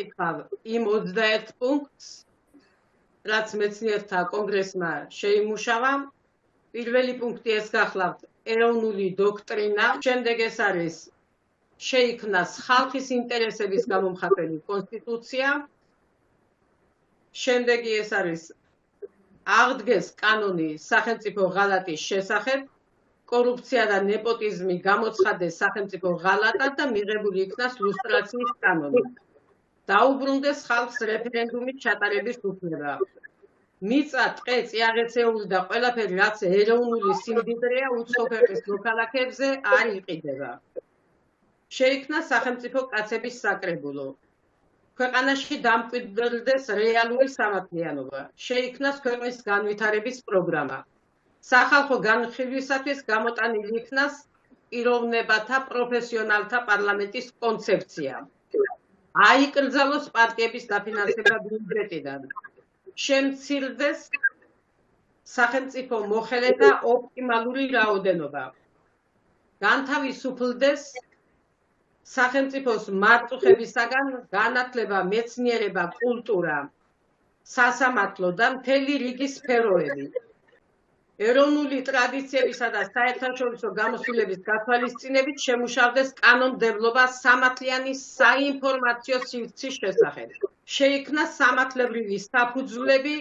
წაკითხავ იმ 21 პუნქტს, რაც მეცნიერთა კონგრესმა შეიმუშავა. პირველი პუნქტი ეს გახლავთ ეროვნული დოქტრინა, შემდეგ ეს არის შეიქმნას ხალხის ინტერესების გამომხატველი კონსტიტუცია, შემდეგი ეს არის აღდგეს კანონი სახელმწიფო ღალატის შესახებ, კორუფცია და ნეპოტიზმი გამოცხადეს სახელმწიფო ღალატად და მიღებული იქნას ლუსტრაციის კანონი. დაუბრუნდეს ხალხს რეფერენდუმის ჩატარების უფლება. მიწა, ტყე, წიაღისეული და ყველაფერი, რაც ეროვნული სიმდიდრეა, უცხო ქვეყნის მოქალაქეებზე არ იყიდება. შეიქმნა სახელმწიფო კაცების საკრებულო. ქვეყანაში დამკვიდრდეს რეალური სამართლიანობა. შეიქმნას ქვეყნის განვითარების პროგრამა. სახალხო განხილვისათვის გამოტანილი იქნას პიროვნებათა პროფესიონალთა პარლამენტის კონცეფცია. აიკრძალოს პარტიების დაფინანსება ბიუჯეტიდან. შემცირდეს სახელმწიფო მოხელეთა ოპტიმალური რაოდენობა. განთავისუფლდეს სახელმწიფოს მარწუხებისაგან განათლება, მეცნიერება, კულტურა, სასამართლო და მთელი რიგი სფეროები. ეროვნული ტრადიციებისა და საერთაშორისო გამოსვლების გათვალისწინებით შემუშავდეს კანონმდებლობა სამართლიანი საინფორმაციო სივრცის შესახებ. შეიქმნა სამართლებრივი საფუძვლები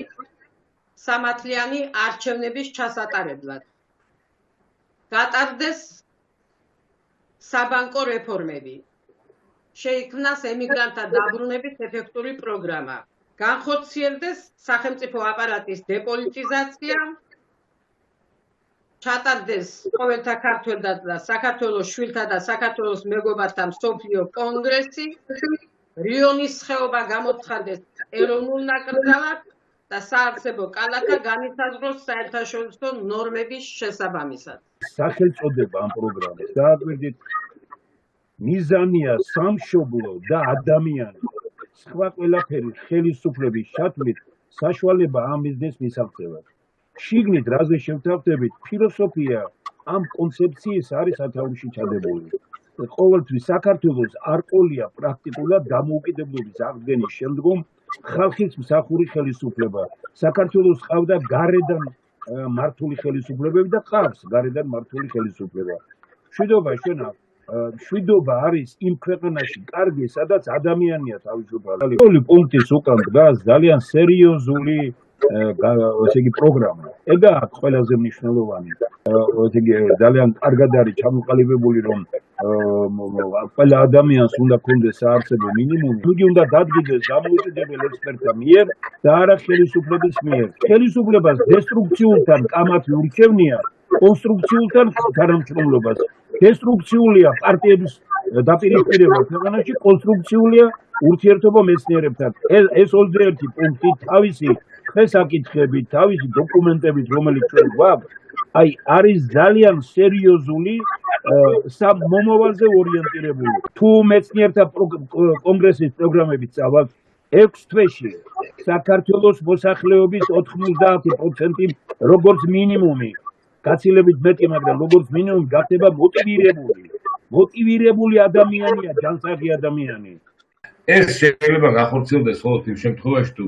სამართლიანი არჩევნების ჩასატარებლად. გატარდეს საბანკო რეფორმები. შეიქმნას ემიგრანტთა დაბრუნების ეფექტური პროგრამა. განხორციელდეს სახელმწიფო აპარატის დეპოლიტიზაცია. ჩატარდეს ყოველთა ქართველთა და საქართველოს შვილთა და საქართველოს მეგობართა მსოფლიო კონგრესი. რიონის ხეობა გამოცხადდეს ეროვნულ ნაკრძალად და საარსებო კალათა განისაზღვროს საერთაშორისო ნორმების შესაბამისად. სახელწოდება ამ პროგრამის დააკვირდით მიზანია სამშობლო და ადამიანი. სხვა ყველაფერი ხელისუფლების ჩათვლით საშუალება ამ მიზნის მისაღწევად. შიგნით რაზე შევთავაზებით, ფილოსოფია ამ კონცეფციის არის ათაურში ჩადებული. ყოველთვის საქართველოს არ ყოლია პრაქტიკულად დამოუკიდებლობის აღდგენის შემდგომ ხალხის მსახური ხელისუფლება. საქართველოს ყავდა გარედან მართული ხელისუფლებები და ყავს გარედან მართული ხელისუფლება. შვიდობა არის იმ ქვეყანაში კარგი, სადაც ადამიანია თავისუფალი. პირველი პუნქტის უკან დგას ძალიან სერიოზული პროგრამა. ეგა ყველაზე მნიშვნელოვანი. ძალიან კარგად არის ჩამოყალიბებული, რომ ყველა ადამიანს უნდა ქონდეს საარსებო მინიმუმი. იგი უნდა დადგინდეს დამოუკიდებელ ექსპერტთა მიერ და არა ხელისუფლების მიერ. ხელისუფლებას დესტრუქციულთან კამათი ურჩევნია კონსტრუქციულთან თანამშრომლობას. დესტრუქციულია პარტიების დაპირისპირება ქვეყანაში, კონსტრუქციულია ურთიერთობა მეცნიერებთან. ეს 21 პუნქტი თავისი შესაკითხებით, თავისი დოკუმენტებით, რომელიც ჩვენ გვაქვს, არის ძალიან სერიოზული მომავალზე ორიენტირებული. თუ მეცნიერთა კონგრესის პროგრამებით წავალთ, 6 თვეში საქართველოს მოსახლეობის 90% როგორც მინიმუმი, გაცილებით მეტი, მაგრამ როგორც მინიმუმი გახდება მოტივირებული ადამიანია, ჯანსაღი ადამიანი. ეს შეიძლება გახორციელდეს მხოლოდ იმ შემთხვევაში, თუ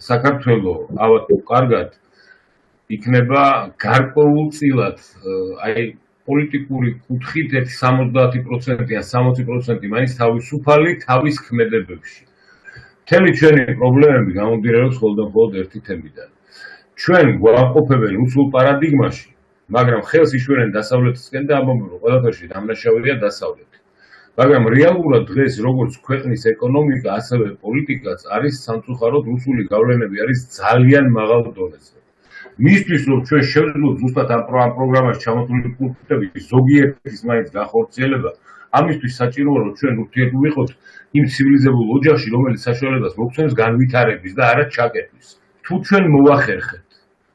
საქართველო ავად კარგად იქნება გარკვეულწილად პოლიტიკური კუთხით 70% ან 60% მაინც თავისუფალი თავის ქმედებებში. მთელი ჩვენი პრობლემები გამომდინარეობს მხოლოდ ერთი თემიდან. ჩვენ გვამყოფებენ რუსულ პარადიგმაში, მაგრამ ხელს იშვერენ დასავლეთისკენ და ამბობენ, რომ ყველაფერში დამნაშავეა დასავლეთი. მაგრამ რეალურად დღეს როგორც ქვეყნის ეკონომიკა, ასევე პოლიტიკაც არის სამწუხაროდ რუსული გავლენები არის ძალიან მაღალ დონეზე. მისთვის რომ ჩვენ შევძლოთ ზუსტად ამ პროგრამაში ჩამოთვლილი პუნქტების ზოგიერთის მაინც განხორციელება, ამისთვის საჭიროა რომ ჩვენ ურთიერთობიყოთ იმ ცივილიზებულ ოჯახში, რომელიც საშუალებას მოგცემს განვითარების და არა ჩაკეტვის. თუ ჩვენ მოვახერხებთ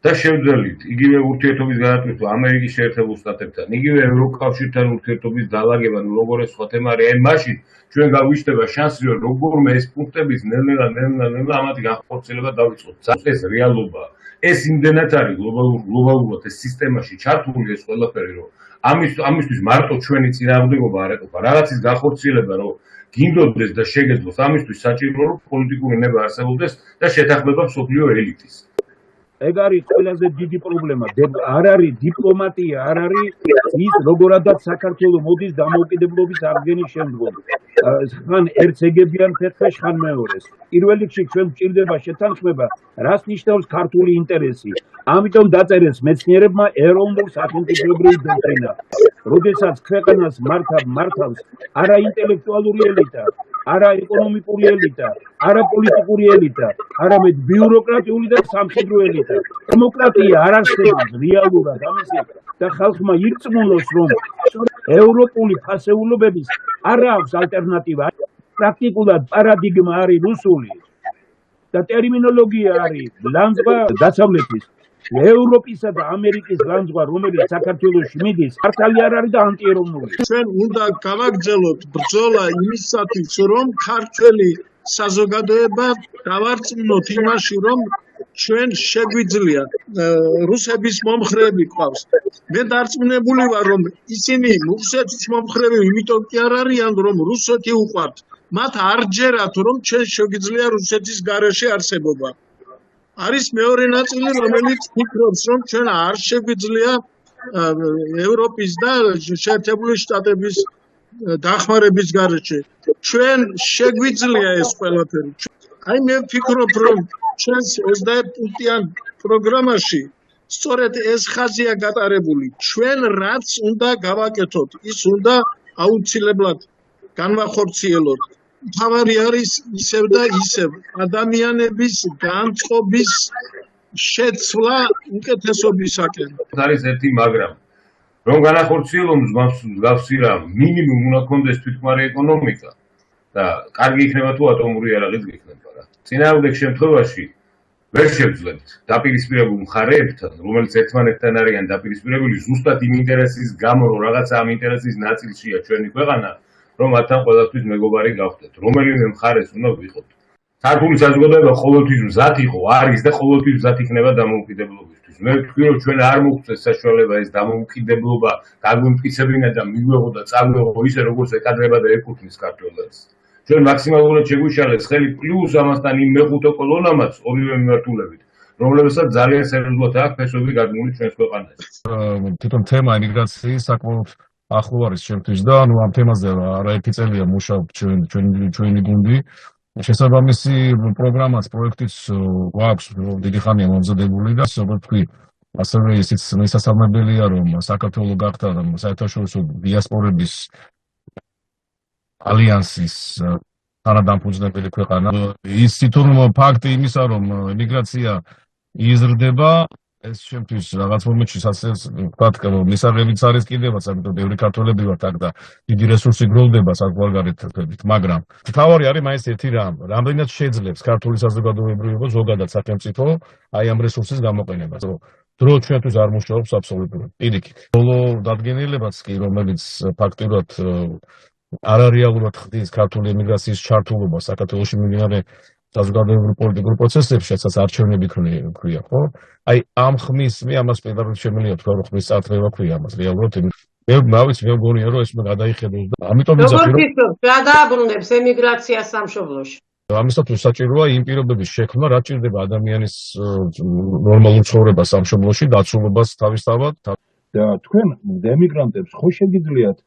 და შევძელით იგივე ურთიერთობის განაწყვეტვა ამერიკის შეერთებულ შტატებთან, იგივე ევროკავშირთან ურთიერთობის დალაგება, როგორ ეს სხვა თემა არის, მაშინ ჩვენ გაგვიჩნდება შანსი, რომ როგორმე ეს პუნქტების ნელ-ნელა ამათი განხორციელება დავიწყოთ. ეს რეალობაა. ეს იმდენად არის გლობალურად ეს სისტემაში ჩართული ეს ყველაფერი, რომ ამისთვის მარტო ჩვენი წინააღმდეგობა არ ეყოფა, რაღაცის განხორციელება, რომ გინდოდეს და შეგეძლოს, ამისთვის საჭირო რომ პოლიტიკური ნება არსებობდეს და შეთანხმება მსოფლიო ელიტის. ეგ არის ყველაზე დიდი პრობლემა. არ არის დიპლომატია, არ არის ის როგორადაც საქართველოს მოდის დამოუკიდებლობის აღდგენის შემდგომ. ხან ერთს ეგებიან ფეხშ, ხან მეორეს. პირველ რიგში ჩვენ გვჭირდება შეთანხმება, რას ნიშნავს ქართული ინტერესი. ამიტომ დაწერეს მეცნიერებმა ეროვნულ-სახელმწიფოებრივი დოქტრინა. როდესაც ქვეყანას მართავს არა ინტელექტუალური ელიტა, არა ეკონომიკური ელიტა, არა პოლიტიკური ელიტა, არამედ ბიუროკრატიული და სამხედრო ელიტა. დემოკრატია არ არსებობს რეალურად ამისი და ხალხმა ირწმუნოს, რომ ევროპული ფასეულობების არ აქვს ალტერნატივა. პრაქტიკულად პარადიგმა არის რუსული და ტერმინოლოგია არის ლანძღვა დასავლეთის. ევროპისა და ამერიკის ლანძღვა, რომელიც საქართველოში მიდის, მართალი არ არის და ანტიეროვნული. ჩვენ უნდა გავაგრძელოთ ბრძოლა იმისათვის, რომ ქართველი საზოგადოება დავარწმუნოთ იმაში, რომ ჩვენ შეგვიძლია რუსების მომხრეები ყავს. მე დარწმუნებული ვარ, რომ ისინი რუსეთის მომხრეები იმიტომ კი არ არიან, რომ რუსეთი უყვართ. მათ არ ჯერათ, რომ ჩვენ შეგვიძლია რუსეთის გარეშე არსებობა. არის მეორე ნაწილი, რომელიც ფიქრობს, რომ ჩვენ არ შეგვიძლია ევროპის და შეერთებული შტატების დახმარების გარეშე. ჩვენ შეგვიძლია ეს ყველაფერი. აი მე ვფიქრობ, რომ ჩვენს 21 პუნქტიან პროგრამაში სწორედ ეს ხაზია გატარებული. ჩვენ რაც უნდა გავაკეთოთ, ის უნდა აუცილებლად განვახორციელოთ. თავარი არის ისევ და ისევ ადამიანების განწყობის შეცვლა უკეთესობისაკენ. არის ერთი მაგრამ რომ განახორციელოს მსგავსი რამ მინიმუმ უნდა კონდეს თვითმარი ეკონომიკა და კარგი იქნება თუ ატომური იარაღიც გიქნება რა. წინააღმდეგ შემთხვევაში ვერ შევძლებთ დაპირისპირებულ მხარეებთან, რომელიც ერთმანეთთან არიან დაპირისპირებული ზუსტად იმ ინტერესის გამო, რომ რაღაცა ამ ინტერესის ნაწილშია ჩვენი ქვეყანა, რომ მათთან ყველასთვის მეგობარი გავხდეთ. რომელიმე მხარეს უნდა ვიყოთ. ქართული საზოგადოება ყოველთვის მზად იყო, არის და ყოველთვის მზად იქნება დამოუკიდებლობისთვის. მე ვთქვი, რომ ჩვენ არ მოგვწეს საშუალება ეს დამოუკიდებლობა გაგვიმტკიცებინა და მიგვეღო და წაგვეღო ისე, როგორც ეკადრება და ეკუთვნის ქართველებს. ჩვენ მაქსიმალურად შეგვიშალეს ხელი პლუს ამასთან იმ მეხუთე კოლონამაც ორივე მიმართულებით, რომლებსაც ძალიან სერიოზულად აქვს ფესვები გადმული ჩვენს ქვეყანაში. თვითონ თემა ემიგრაციის საკმაოდ ახლო არის ჩემთვის და ამ თემაზე არაერთი წელია მუშაობ ჩვენი გუნდი. შესაბამისი პროგრამაც, პროექტიც გვაქვს დიდი ხანია მომზადებული და ვთქვი, ასევე ისიც მისასალმებელია, რომ საქართველო გახდა საერთაშორისო დიასპორების ალიანსის თანადამფუძნებელი ქვეყანა. ის თვითონ ფაქტი იმისა, რომ ემიგრაცია იზრდება, ეს შემთხვევით რაღაც მომენტში ვთქვათ, მისაღებიც არის კიდევაც, ამიტომ ბევრი ქართველები ვართ აქ და დიდი რესურსი გროვდება საზღვარგარეთებით, მაგრამ თავარი არის მაინც ერთი რამ, რამდენად შეძლებს ქართული საზოგადოებრივობა ზოგადად სახელმწიფო აი ამ რესურსის გამოყენებას, რომ დრო ჩვენთვის არ მუშაობს აბსოლუტურად. პირიქით. ბოლო დადგენილებაც კი, რომელიც ფაქტურად არარეალურად ხდის ქართული ემიგრაციის ჩართულობა საქართველოში მიმდინარე საზოგადოებრივ პოლიტიკურ პროცესებში, სადაც არჩევნები ქვია, ხო? აი ამ ხმის მე ამას პედაგოგ შემიძლია თქვა, რომ ხმის წარდგება ქვია ამას რეალურად. მე მგონია, რომ ეს გადაიხედოს და ამიტომ ვიზახი, რომ რა დააბრუნებს ემიგრაცია სამშობლოში. ამისათვის საჭიროა იმ პირობების შექმნა, რაც ჭირდება ადამიანის ნორმალურ ცხოვრებას სამშობლოში, დაცულობას თავისთავად. და თქვენ ემიგრანტებს ხო შეგიძლიათ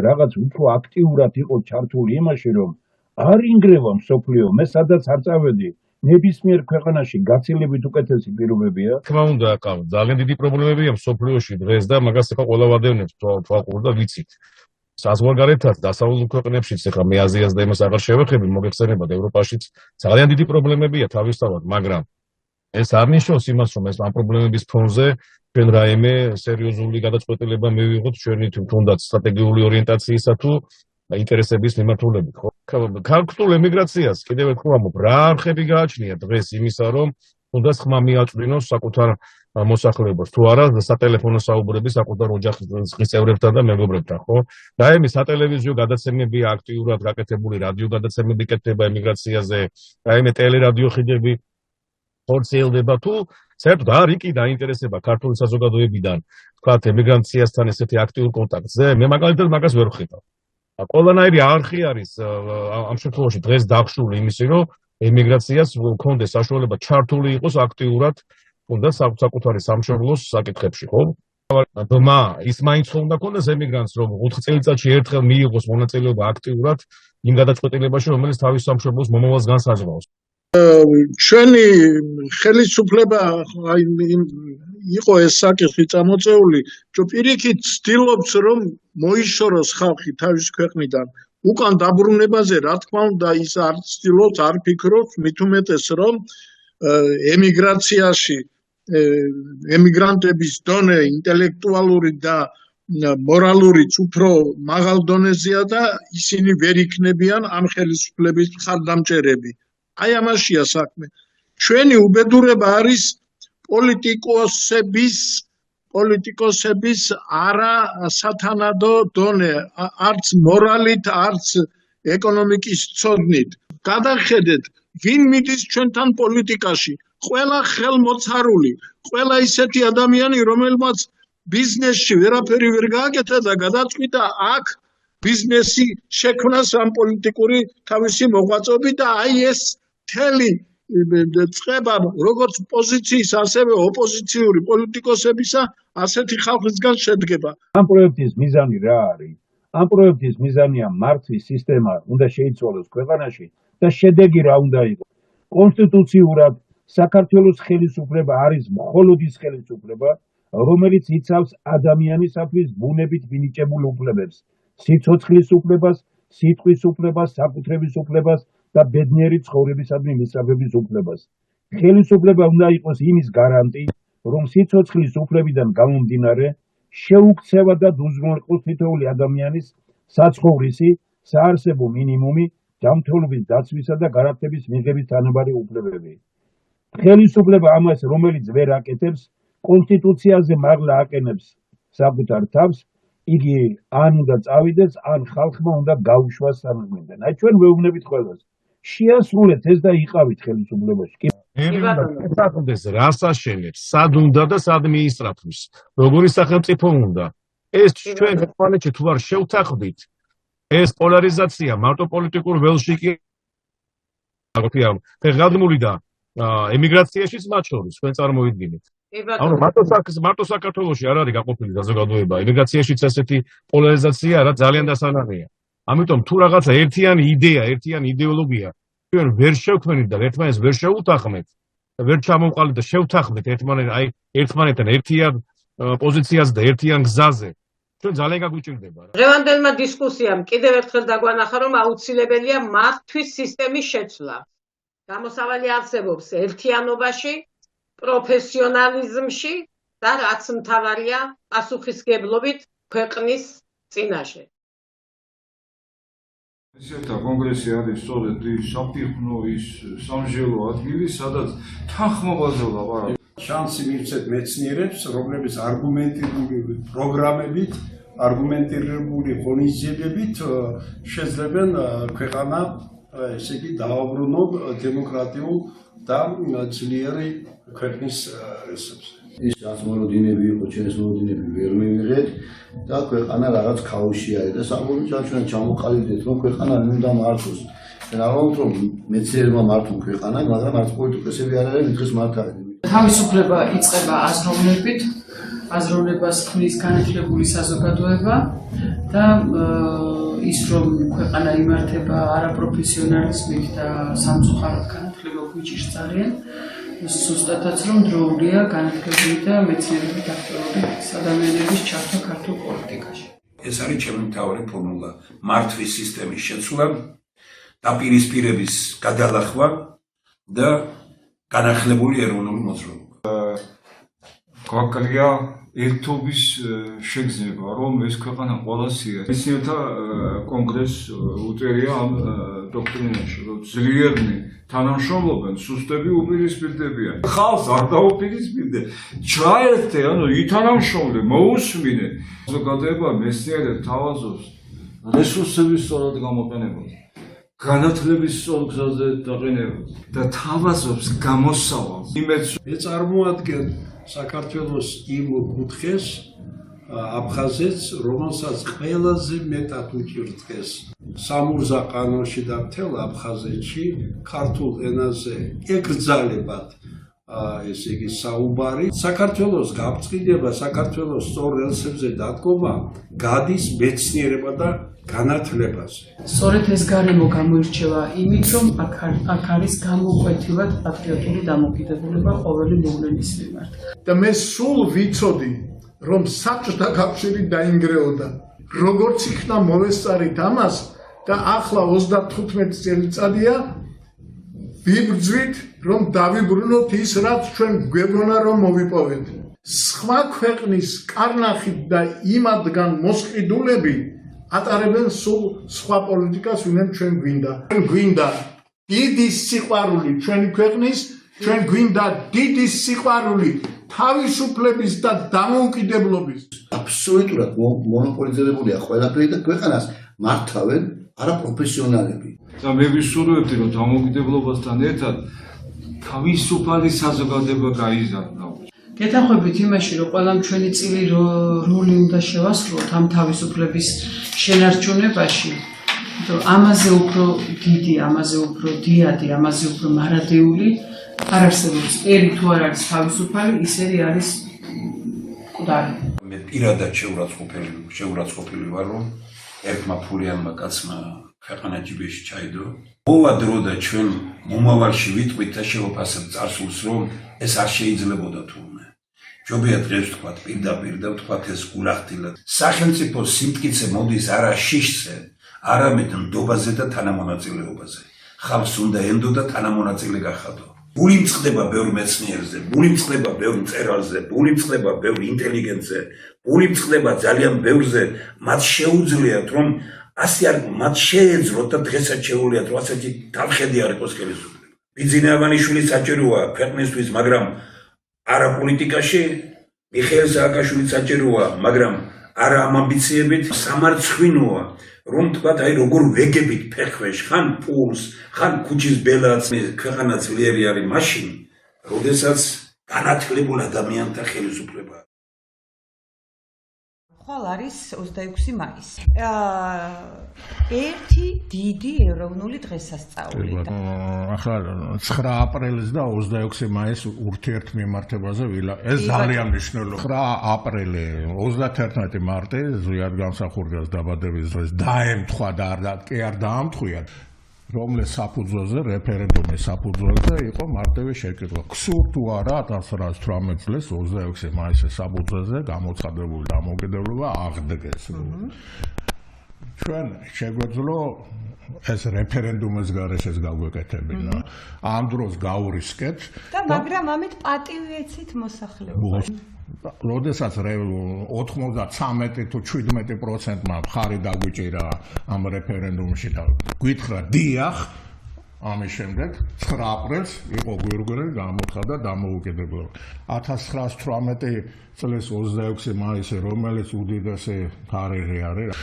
რაღაც უფრო აქტიურად იყოთ ჩართული იმაში, რომ არ ინგრევა მსოფლიო, მე სადაც არ წავედი, ნებისმიერ ქვეყანაში გაცილებით უკეთესი პირობებია. თქმა უნდა, ძალიან დიდი პრობლემებია მსოფლიოში დღეს და მაგას ახლა ყველა ვადევნებს თვალყურ და ვიცით. საზღვარგარეთთან დასავლურ ქვეყნებშიც ახლა მე აზიას და იმას აღარ შევეხები, მოგეხსენებათ ევროპაშიც ძალიან დიდი პრობლემებია თავისთავად, მაგრამ ეს არ ნიშნავს იმას, რომ ეს ამ პრობლემების ფონზე ჩვენ რაიმე სერიოზული გადაწყვეტილება მივიღოთ ჩვენი თუნდაც სტრატეგიული ორიენტაციისა თუ ინტერესების მიმართულებით, ხო? ქართულ ემიგრაციას კიდევ ერთხელ ვამბობ, რა არხები გააჩნია დღეს იმისა, რომ თუნდაც ხმა მიაწვდინოს საკუთარ მოსახლეობას, თუ არა სატელეფონო საუბრები საკუთარ ოჯახის წევრებთან და მეგობრებთან, ხო? რაიმე სატელევიზიო გადაცემები აქტიურად გაკეთებული, რადიო გადაცემები კეთდება ემიგრაციაზე, რაიმე ტელერადიო ხიდები ხორციელდება თუ საერთოდ არ იქ დაინტერესება ქართული საზოგადოებიდან თქვათ ემიგრაციასთან ესეთი აქტიურ კონტაქტზე მე მაგალითად მაგას ვერ ვხედავ. ყველანაირი არხი არის ამ შემთხვევაში დღეს დახშული იმისი რომ ემიგრაციას კონდეს საშუალება ჩართული იყოს აქტიურად უნდა საკუთარი სამშობლოს საკითხებში ხო? დომა ის მაინც უნდა კონდეს ემიგრანტს რომ 4 წელიწადში ერთხელ მიიღოს მონაწილეობა აქტიურად იმ გადაწყვეტილებაში რომელიც თავის სამშობლოს მომავალს განსაზღვრავს. ჩვენი ხელისუფლება იყო ეს საკითხი წამოწეული, რომ პირიქით ცდილობს რომ მოიშოროს ხალხი თავის ქვეყნიდან. უკან დაბრუნებაზე რა თქმა უნდა ის არ ცდილობს, არ ფიქრობს, მით უმეტეს რომ ემიგრაციაში ემიგრანტების დონე ინტელექტუალური და მორალურიც უფრო მაღალ დონეზეა და ისინი ვერ იქნებიან ამ ხელისუფლების მხარდამჭერები. აი ამაშია საქმე. ჩვენი უბედურება არის პოლიტიკოსების არა სათანადო დონე, არც მორალით, არც ეკონომიკის ცოდნით. გადახედეთ, ვინ მიდის ჩვენთან პოლიტიკაში? ყველა ხელმოცარული, ყველა ისეთი ადამიანი, რომელმაც ბიზნესში ვერაფერი ვერ გააკეთა და გადაწყვიტა აქ ბიზნესი შექმნას ამ პოლიტიკური თავისი მოღვაწეობით და აი ეს მთელი წყება როგორც პოზიციის, ასევე ოპოზიციური პოლიტიკოსებისა, ასეთი ხალხისგან შედგება. ამ პროექტის მიზანი რა არის? ამ პროექტის მიზანია მართვის სისტემა უნდა შეიცვალოს ქვეყანაში და შედეგი რა უნდა იყოს? კონსტიტუციურად საქართველოს ხელისუფლება არის მხოლოდ ის ხელისუფლება, რომელიც იცავს ადამიანისათვის ბუნებით მინიჭებულ უფლებებს, სიცოცხლის უფლებას, სიტყვის უფლებას, საკუთრების უფლებას და ბედნიერი ცხოვრებისადმი მისაღების უფლებას. ხელისუფლება უნდა იყოს იმის გარანტი, რომ სიცოცხლის უფლებიდან გამომდინარე შეუქცევა და უზრუნველყოს თითოეული ადამიანის საცხოვრისი, საარსებო მინიმუმი, ჯანმრთელობის დაცვისა და განათლების მიღების თანაბარი უფლებები. ხელისუფლება ამას, რომელიც ვერ აკეთებს, კონსტიტუციაზე მაღლა აყენებს საკუთარ თავს, იგი ან უნდა წავიდეს, ან ხალხმა უნდა გაუშვას სამგმიდან. აი ჩვენ ვეუბნებით ყველას. შეასრულეთ ეს და იყავით ხელისუფლებაში. ეს რას აშენებს? სად უნდა და სად მიისწრაფვის? როგორი სახელმწიფო უნდა? ეს ჩვენ ერთმანეთში თუ არ შევთანხმდით, ეს პოლარიზაცია მარტო პოლიტიკურ ველში კი ღადმული და ემიგრაციაშიც მათ შორის ჩვენ წარმოიდგინეთ. ანუ მარტო საქართველოში არ არის გაყოფილი საზოგადოება, ემიგრაციაშიც ესეთი პოლარიზაცია რა ძალიან დასანახია. ამიტომ თუ რაღაცა ერთიანი იდეა, ერთიანი იდეოლოგია ჩვენ ვერ შევქმნით და ერთმანეთს ვერ შევუთანხმეთ, ვერ ჩამოვყალით და შევთანხმეთ ერთმანეთთან ერთიან პოზიციაზე და ერთიან გზაზე, ჩვენ ძალიან გაგვიჭირდება. დღევანდელმა დისკუსიამ კიდევ ერთხელ დაგვანახა, რომ აუცილებელია მართვის სისტემის შეცვლა. გამოსავალი არსებობს ერთიანობაში, პროფესიონალიზმში და რაც მთავარია, პასუხისმგებლობით ქვეყნის წინაშე. ესეთა კონგრესი არის სწორედ ის საფიქრო, ის სამჟელო ადგილი, სადაც თანხმობაზე ლაპარაკობთ. შანსი მივცეთ მეცნიერებს, რომლებიც არგუმენტირებული პროგრამებით, არგუმენტირებული ღონისძიებებით შეძლებენ ქვეყანა, ესე იგი, დააბრუნონ დემოკრატიულ და ძლიერი ქვეყნის რესურსებს. ის რაც მოლოდინები იყო, ჩვენს მოლოდინები ვერ მივიღეთ და ქვეყანა რაღაც ქაოსში არის და საბოლოოდ ჩვენ ჩამოყალიბდით, რომ ქვეყანა უნდა მართოს. რა რომ მეცნიერებმა მართონ ქვეყანა, მაგრამ არც პოლიტიკოსები არ არიან დღეს მართალი. თავისუფლება იწყება აზროვნებით, აზროვნებას ქმნის განათლებული საზოგადოება და ის რომ ქვეყანა იმართება არაპროფესიონალიზმით და სამწუხაროდ განათლება გვიჭირს ძალიან, ზუსტადაც რომ დროულია განათლებული და მეცნიერებით აქტიური ადამიანების ჩართვა ქართულ პოლიტიკაში. ეს არის ჩემი მთავარი ფორმულა. მართვის სისტემის შეცვლა, დაპირისპირების გადალახვა და განახლებული ეროვნული მოძრაობა. გვაქვს ერთობის შეგრძნება, რომ ეს ქვეყანა ყველასია. მეცნიერთა კონგრესს უწერია ამ დოქტრინაში, რომ ძლიერნი თანამშრომლობენ, სუსტები უპირისპირდებიან. ხალხს არ დაუპირისპირდე. ჩაერთე, ანუ ითანამშრომლე, მოусმინე. საზოგადოება მეცნიერებს თავაზობს რესურსების სწორად გამოყენებას. განათლების სწორ გზაზე დაყენება და თავაზობს გამოსავალს. იმედს წარმოადგენ საქართველოს იმ კუთხეს აფხაზეთს, რომელსაც ყველაზე მეტად უჭირდღეს სამურზა ყანონში და მთელ აფხაზეთში ქართულ ენაზე ეკრძალებათ ესე იგი საუბარი. საქართველოს გაბწყინება, საქართველოს სწორ რელსებზე დადგომა გადის მეცნიერება და განათლებაზე. სწორედ ეს გარემო გამოირჩევა იმით, რომ აქ არის გამოკვეთილად პატრიოტული დამოკიდებულება ყოველი მოვლენის მიმართ. და მე სულ ვიცოდი, რომ საბჭოთა კავშირი დაინგრეოდა. როგორც იქნა მოვესწარით ამას და ახლა 35 წელიწადია ვიბრძვით, რომ დავიბრუნოთ ის, რაც ჩვენ გვეგონა რომ მოვიპოვეთ. სხვა ქვეყნის კარნახით და იმადგან მოსყიდულები ატარებენ სულ სხვა პოლიტიკას, ვინმე ჩვენ გვინდა. ჩვენ გვინდა დიდი სიყვარული ჩვენი ქვეყნის, ჩვენ გვინდა დიდი სიყვარული თავისუფლების და დამოუკიდებლობის. აბსოლუტურად მონოპოლიზებულია ყველაფერი და ქვეყანას მართავენ არაპროფესიონალები. და მე ვისურვებდი, რომ დამოუკიდებლობასთან ერთად თავისუფალი საზოგადოება გაიზარდა. გეთანხმებით იმაში, რომ ყველამ ჩვენი წილი როლი უნდა შევასრულოთ ამ თავისუფლების შენარჩუნებაში. ამაზე უფრო დიდი, ამაზე უფრო დიადი, ამაზე უფრო მარადეული არ არსებობს. ერი თუ არ არის თავისუფალი, ისერი არის მკვდარი. მე პირადად შეურაცხყოფილი ვარ, რომ ერთმა ფულიანმა კაცმა ქვეყანა ჯიბეში ჩაიდო. მოვა დრო და ჩვენ მომავალში ვიტყვით და შევაფასებთ წარსულს, რომ ეს არ შეიძლებოდა თურმე. ჯობია დღეს ვთქვათ პირდაპირ და ვთქვათ ეს გულახდილად. სახელმწიფო სიმტკიცე მოდის არა შიშზე, არამედ ნდობაზე და თანამონაწილეობაზე. ხალხს უნდა ენდო და თანამონაწილე გახადო. გული მწყდება ბევრ მეცნიერზე, გული მწყდება ბევრ მწერალზე, გული მწყდება ბევრ ინტელიგენტზე, გული მწყდება ძალიან ბევრზე, მათ შეუძლიათ რომ ასე არ მათ შეეძლოთ და დღესაც შეუძლიათ რომ ასეთი თავხედი არ იყოს ხელისუფლება. ბიძინა ავანიშვილი საჭიროა ქვეყნისთვის, მაგრამ არა პოლიტიკაში, მიხეილ სააკაშვილი საჭიროა, მაგრამ არა ამ ამბიციებით. სამარცხვინოა რომ თქვათ აი როგორ ვეგებით ფეხვეშ, ხან პულს, ხან ქუჩის ბელაც, ქვეყანა ძლიერი არის მაშინ, როდესაც განათლებულ ადამიანთა ხელისუფლება. ხვალ არის 26 მაისი. ერთი დიდი ეროვნული დღესასწაული. ახლა 9 აპრილის და 26 მაისის ურთიერთმემართებაზე ეს ძალიან მნიშვნელოვანია. 9 აპრილი, 31 მარტი ზვიად გამსახურდიას დაბადების დროს დაემთხვა და კი არ დაამთხვია. რომლის საფუძველზე რეფერენდუმის საფუძველზე იყო მარტივი შეკითხვა. ქსურ თუ არა 1918 წლის 26 მაისის საფუძველზე გამოცხადებული დამოუკიდებლობა აღდგეს. ჩვენ შეგვეძლო ეს რეფერენდუმის გარეშეც გავგვეკეთებინა. ამ დროს გაურისკეთ და მაგრამ ამით პატივი ეცით მოსახლეობას. როდესაც 93 თუ 17%-მა მხარი დაგვიჭირა ამ რეფერენდუმში და გითხრა დიახ, ამის შემდეგ 9 აპრილს იყო გვირგვინი გამოცხადა დამოუკიდებლობა. 1918 წლის 26 მაისი, რომელიც უდიდესი თარიღი არის,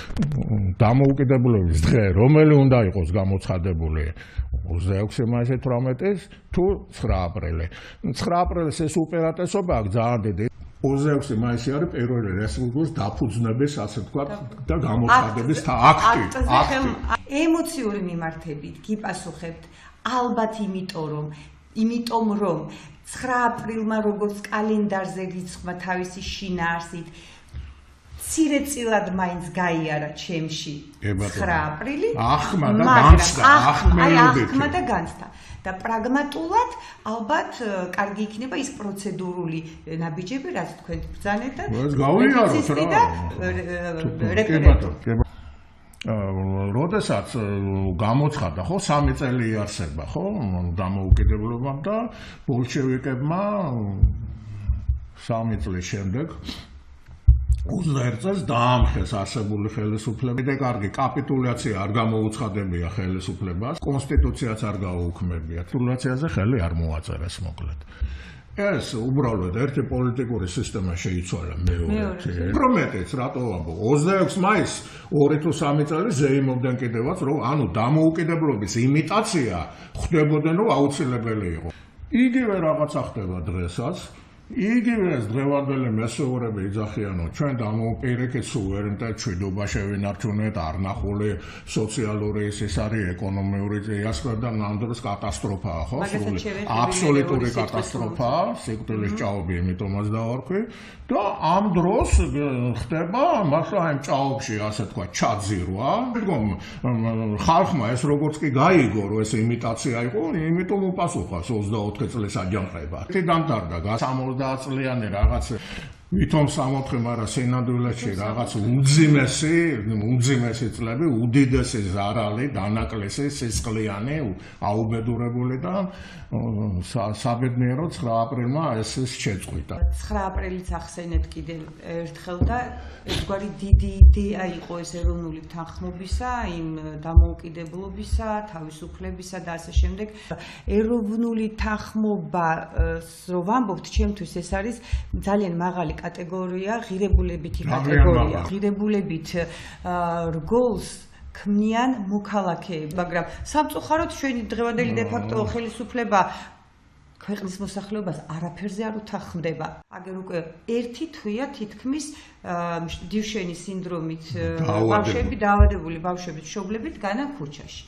დამოუკიდებლობის დღე, რომელი უნდა იყოს გამოცხადებული 26 მაისი 18-ის თუ 9 აპრილი. 9 აპრილის ეს უპირატესობა აქვს ძალიან დიდი. 26 მაისი არის პირველი რესპუბლიკის დაფუძნების, ასე ვთქვათ, და გამოცხადების აქტი. ემოციური მიმართებით გიპასუხებთ, ალბათ იმიტომ რომ 9 აპრილმა როგორც კალენდარზე რიცხვმა თავისი შინაარსით ცირეწილად მაინც გაიარა ჩემში 9 აპრილი, ახმა და განცდა. და პრაგმატულად ალბათ კარგი იქნება ის პროცედურული ნაბიჯები, რაც თქვენ ბრძანეთ და გავიაროთ რა. რეფერენდუმი. როდესაც გამოცხადა, ხო, 3 წელი იარსება, ხო, დამოუკიდებლობამ და ბოლშევიკებმა 3 წლის შემდეგ 21 წელს დაამხეს არსებული ხელისუფლება. და კარგი კაპიტულაცია არ გამოუცხადებია ხელისუფლებას, კონსტიტუციაც არ გაუქმებია. კაპიტულაციაზე ხელი არ მოაწერეს მოკლედ. ეს უბრალოდ ერთი პოლიტიკური სისტემა შეიცვალა მეორედ. უფრო მეტიც რატო ვამბობ 26 მაისს 2 თუ 3 წელი ზეიმობდნენ კიდევაც რომ ანუ დამოუკიდებლობის იმიტაცია ხდებოდნენ რომ აუცილებელი იყო. იგივე რაღაცა ხდება დღესაც. იგივე ეს დღევანდელი მესეურები იძახიანო ჩვენ დამოუკიდებლობთ სუვერენიტეტ ჩვიდობა შევინარჩუნეთ არნახული სოციალური ის არის ეკონომიური იასხა და ნამდვილად კატასტროფაა ხო აბსოლუტური კატასტროფაა სიკვდილის ჭაობი იმიტომაც დავარქვი და ამ დროს ხდება მასა ამ ჭაობში ასე თქვა ჩაძირვა ხალხმა ეს როგორც კი გაიგო რომ ეს იმიტაცია იყო იმიტომ უპასუხა 24 წლის აჯანყება ერთი დამტარდა 60 წლიანი რაღაც ვითომ 60 მაგრამ სინამდვილეში რაღაც უმძიმესი წლები უდიდესი ზარალი დანაკლისი სისხლიანი აუბედურებული და საბედნიერო 9 აპრილმა ეს შეწყვიტა 9 აპრილიც ახსენეთ კიდევ ერთხელ და ერთგვარი დიდი იდეა იყო ეს ეროვნული თანხმობისა იმ დამოუკიდებლობისა თავისუფლებისა და ასე შემდეგ ეროვნული თანხმობა რო ვამბობთ ჩემთვის ეს არის ძალიან მაღალი კატეგორია ღირებულებითი კატეგორია ღირებულებით რგოლს ქმნიან მოქალაქეები მაგრამ სამწუხაროდ ჩვენი დღევანდელი დე-ფაქტო ხელისუფლება ქვეყნის მოსახლეობას არაფერზე არ უთანხმდება აგერ უკვე ერთი თვეა თითქმის დივშენის სინდრომით ბავშვები დაავადებული ბავშვები მშობლებით დგანან ქუჩაში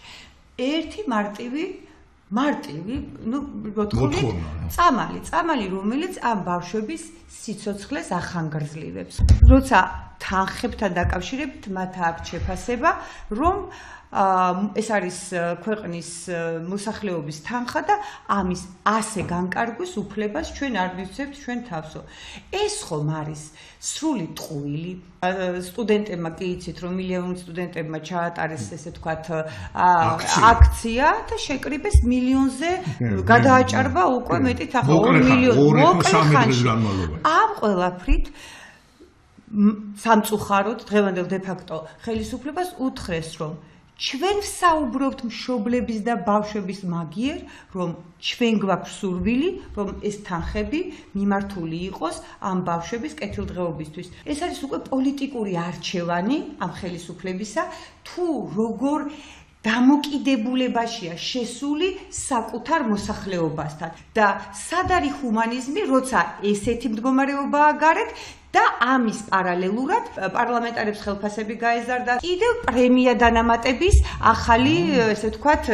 ერთი მარტივი, ну, წამალი, რომელიც ამ ბავშვების სიცოცხლეს ახანგრძლივებს. როცა თანხებთან დაკავშირებით მათ აქვს შეფასება, რომ ეს არის ქვეყნის მოსახლეობის თანხა და ამის ასე განკარგვის უფლებას ჩვენ არ მივცემთ ჩვენ თავსო. ეს ხომ არის სრული ტყუილი. სტუდენტებმა კი იცით რომ მილიონი სტუდენტებმა ჩაატარეს ესე თქვათ აქცია და შეკრიბეს მილიონზე გადააჭარბა უკვე მეტით ახლა 2 მილიონი ამ ყველაფრით სამწუხაროდ დღევანდელ დე-ფაქტო ხელისუფლებას უთხრეს რომ ჩვენ ვსაუბრობთ მშობლების და ბავშვების მაგიერ, რომ ჩვენ გვაქვს სურვილი, რომ ეს თანხები მიმართული იყოს ამ ბავშვების კეთილდღეობისთვის. ეს არის უკვე პოლიტიკური არჩევანი ამ ხელისუფლებისა, თუ როგორ დამოკიდებულებაშია შესული საკუთარ მოსახლეობასთან და სად არის ჰუმანიზმი, როცა ესეთი მდგომარეობაა გარეთ და ამის პარალელურად პარლამენტარებს ხელფასები გაეზარდა კიდევ პრემია დანამატების ახალი ესე ვთქვათ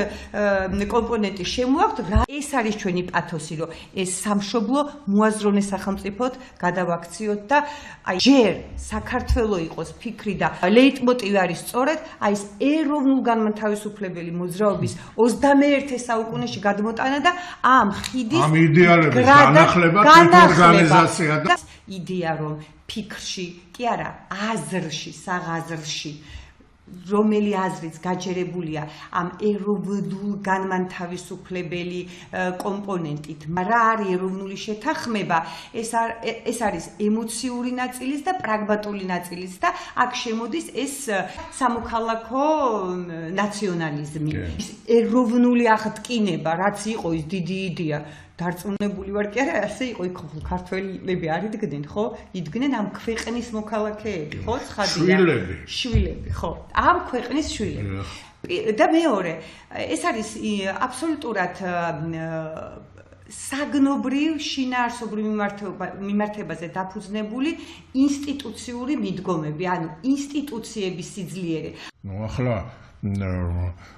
კომპონენტი შემოაქვთ ეს არის ჩვენი პათოსი რომ ეს სამშობლო მოაზროვნე სახელმწიფოდ გადავაქციოთ და აი ჯერ საქართველო იყოს ფიქრი და ლეიტმოტივი არის სწორედ აი ეს ეროვნულ განმათავისუფლებელი მოძრაობის 21 საუკუნეში გადმოტანა და ამ ხიდის ამ იდეალების განახლება ორგანიზაცია და იდეა რომ ფიქრში, კი არა, აზრში, საღაზრში, რომელი აზრიც გაჯერებულია ამ ეროვნულ განმათავისუფლებელი კომპონენტით. რა არის ეროვნული შეთანხმება? ეს არის ემოციური ნაწილის და პრაგმატული ნაწილის და აქ შემოდის ეს სამოქალაქო ნაციონალიზმი. ეროვნული აღტკინება, რაც იყო ის დიდი იდეა დარწმუნებული ვარ კი არა ასე იყო იქ ქართველები არ იდგნენ ხო იდგნენ ამ ქვეყნის მოქალაქეები ხო ცხადია შვილები ხო ამ ქვეყნის შვილები და მეორე ეს არის აბსოლუტურად საგნობრივ შინაარსობრივ მიმართებაზე დაფუძნებული ინსტიტუციური მიდგომები ანუ ინსტიტუციების სიძლიერე ნუ ახლა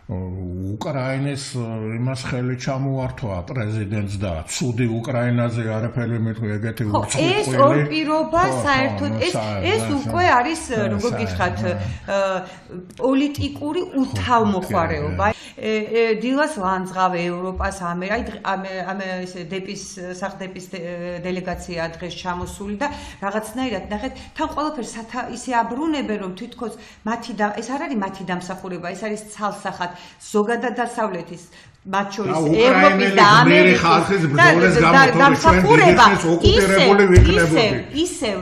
უკრაინის იმას ხელი ჩამოართვა პრეზიდენტს და ცუდი უკრაინაზე არაფერი მეტყვი ეგეთი უცხო ეს ორ პირობა საერთოდ ეს უკვე არის როგორ გითხრათ პოლიტიკური უთავმოხმარეობა დილას ლანძღავ ევროპას ესე დეპის სახლდეპის დელეგაცია დღეს ჩამოსული და რაღაცნაირად ნახეთ თან ყველაფერს ისე აბრუნებენ რომ თვითქოს მათი ეს არ არის მათი დამსახურება ეს არის ცალსახად ზოგადად დასავლეთის მათ შორის ევროპის და ამერიკის დამსახურება ისევ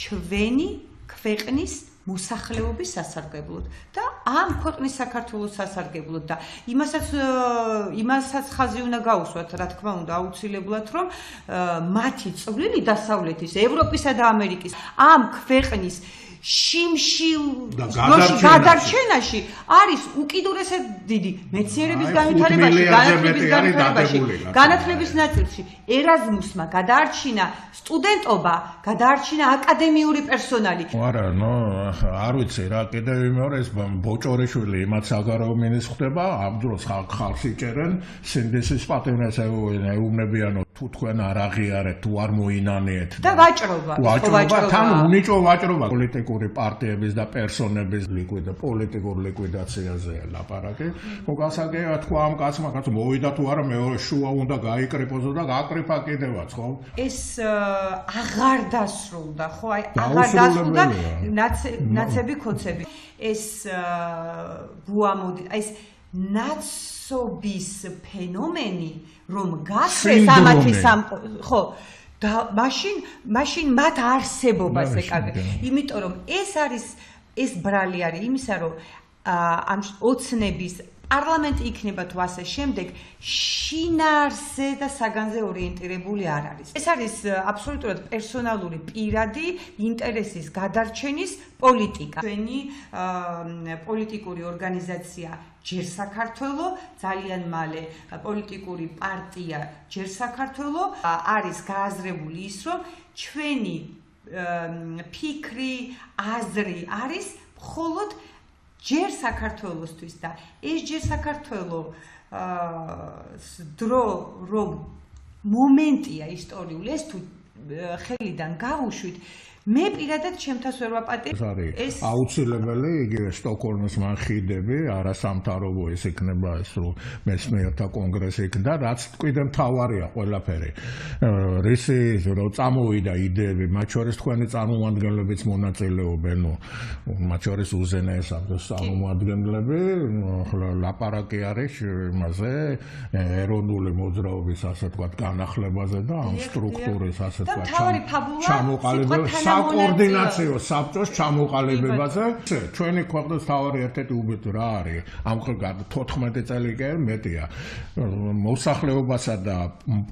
ჩვენი ქვეყნის მოსახლეობის სასარგებლოდ და ამ ქვეყნის საქართველოს სასარგებლოდ და იმასაც ხაზი უნდა გაუსვათ, რა თქმა უნდა, აუცილებლად, რომ მათი წვლილი დასავლეთის, ევროპისა და ამერიკის ამ ქვეყნის შიმშილ გადარჩენაში არის უკიდურესად დიდი მეცნიერების განვითარებაში, განათლების ნაწილში. ერაზმუსმა გადაარჩინა სტუდენტობა, გადაარჩინა აკადემიური პერსონალი. არა, არ ვიცი რა, კიდევ მეორე ეს ბოჭორიშვილი იმაც საგარეო ხდება, ამ დროს ხალხს იჭერენ სინდისის პატივნეს ეუბნებიანო თუ თქვენ არ აღიარეთ, თუ არ მოინანიეთ და ვაჭრობა, თან უნიჭო ვაჭრობა პოლიტიკური პარტიების და პერსონების პოლიტიკურ ლიკვიდაციაზეა ლაპარაკი. გასაგებია თქვა ამ კაცმა მოვიდა თუ არა მეორე შუა უნდა გაიკრიფოზო და გაკრიფა კიდევაც, ხო? ეს აღარ დასრულდა, ხო? აი აღარ დასრულდა ნაცები ქოცები. ეს ეს ნაცობის ფენომენი რომ გასწრეს ამათი ხო და მაშინ მათ არსებობას ეკავებს. იმიტომ რომ ეს ბრალი არის იმისა, რომ ამ ოცნების პარლამენტი იქნება თუ ასე შემდეგ შინაარსზე და საგანზე ორიენტირებული არ არის. ეს არის აბსოლუტურად პერსონალური პირადი ინტერესის გადარჩენის პოლიტიკა. ჩვენი პოლიტიკური ორგანიზაცია ჯერ საქართველო, ძალიან მალე პოლიტიკური პარტია ჯერ საქართველო არის გააზრებული ის, რომ ჩვენი ფიქრი, აზრი არის მხოლოდ ჯერ საქართველოსთვის და ეს ჯერ საქართველო დრო რომ მომენტია ისტორიული, ეს თუ ხელიდან გავუშვით, მე პირადად ჩემთას ვერ ვაპატივ. ეს აუცილებელი იგივე სტოკჰოლმის მანხიდები, არასამთავრობო ეს იქნება ეს რომ მეცნიერთა კონგრესი იქნება, რაც კიდევ მთავარია ყველაფერი. რისი რომ წამოვიდა იდეები, მათ შორის თქვენი წარმომადგენლებიც მონაწილეობენ, მათ შორის უზენაესად წარმომადგენლები, ლაპარაკი არის იმაზე, ეროვნული მოძრაობის ასე ვთქვათ განახლებაზე და ამ სტრუქტურის ასე ვთქვათ ჩამოყალიბებას საკოორდინაციო საბჭოს ჩამოყალიბებაზე. ჩვენი ქვეყნის თავარი ერთ-ერთი უბედური რა არის? ამ 14 წელი კი მეტია. მოსახლეობასა და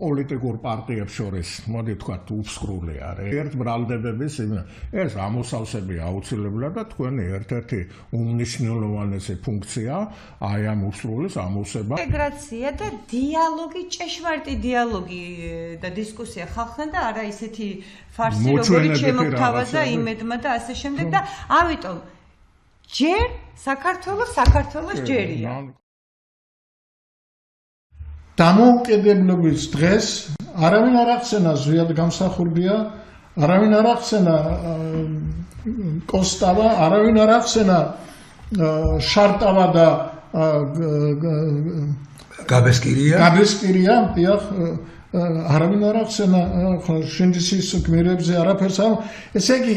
პოლიტიკურ პარტიებს შორის, მოდი ვთქვათ, უფსკრული არის. ერთ ბრალდებების ეს ამოსავსებია აუცილებლად და თქვენი ერთ-ერთი უმნიშვნელოვანესი ფუნქცია აი ამ უფსკრულის ამოვსება. ინტეგრაცია და დიალოგი, ჭეშმარიტი დიალოგი და დისკუსია ხალხთან და არა ისეთი ფარსი როგორი შემოგთავაზა და იმედმა და ასე შემდეგ და ამიტომ ჯერ საქართველოს ჯერია. დამოუკიდებლობის დღეს არავინ არ ახსენა ზვიად გამსახურდია, არავინ არ ახსენა კოსტავა, არავინ არ ახსენა შარტავა და გაბესკირია, დიახ, არავინ არ ახსენა შინდისის გმირებზე არაფერს. ესე იგი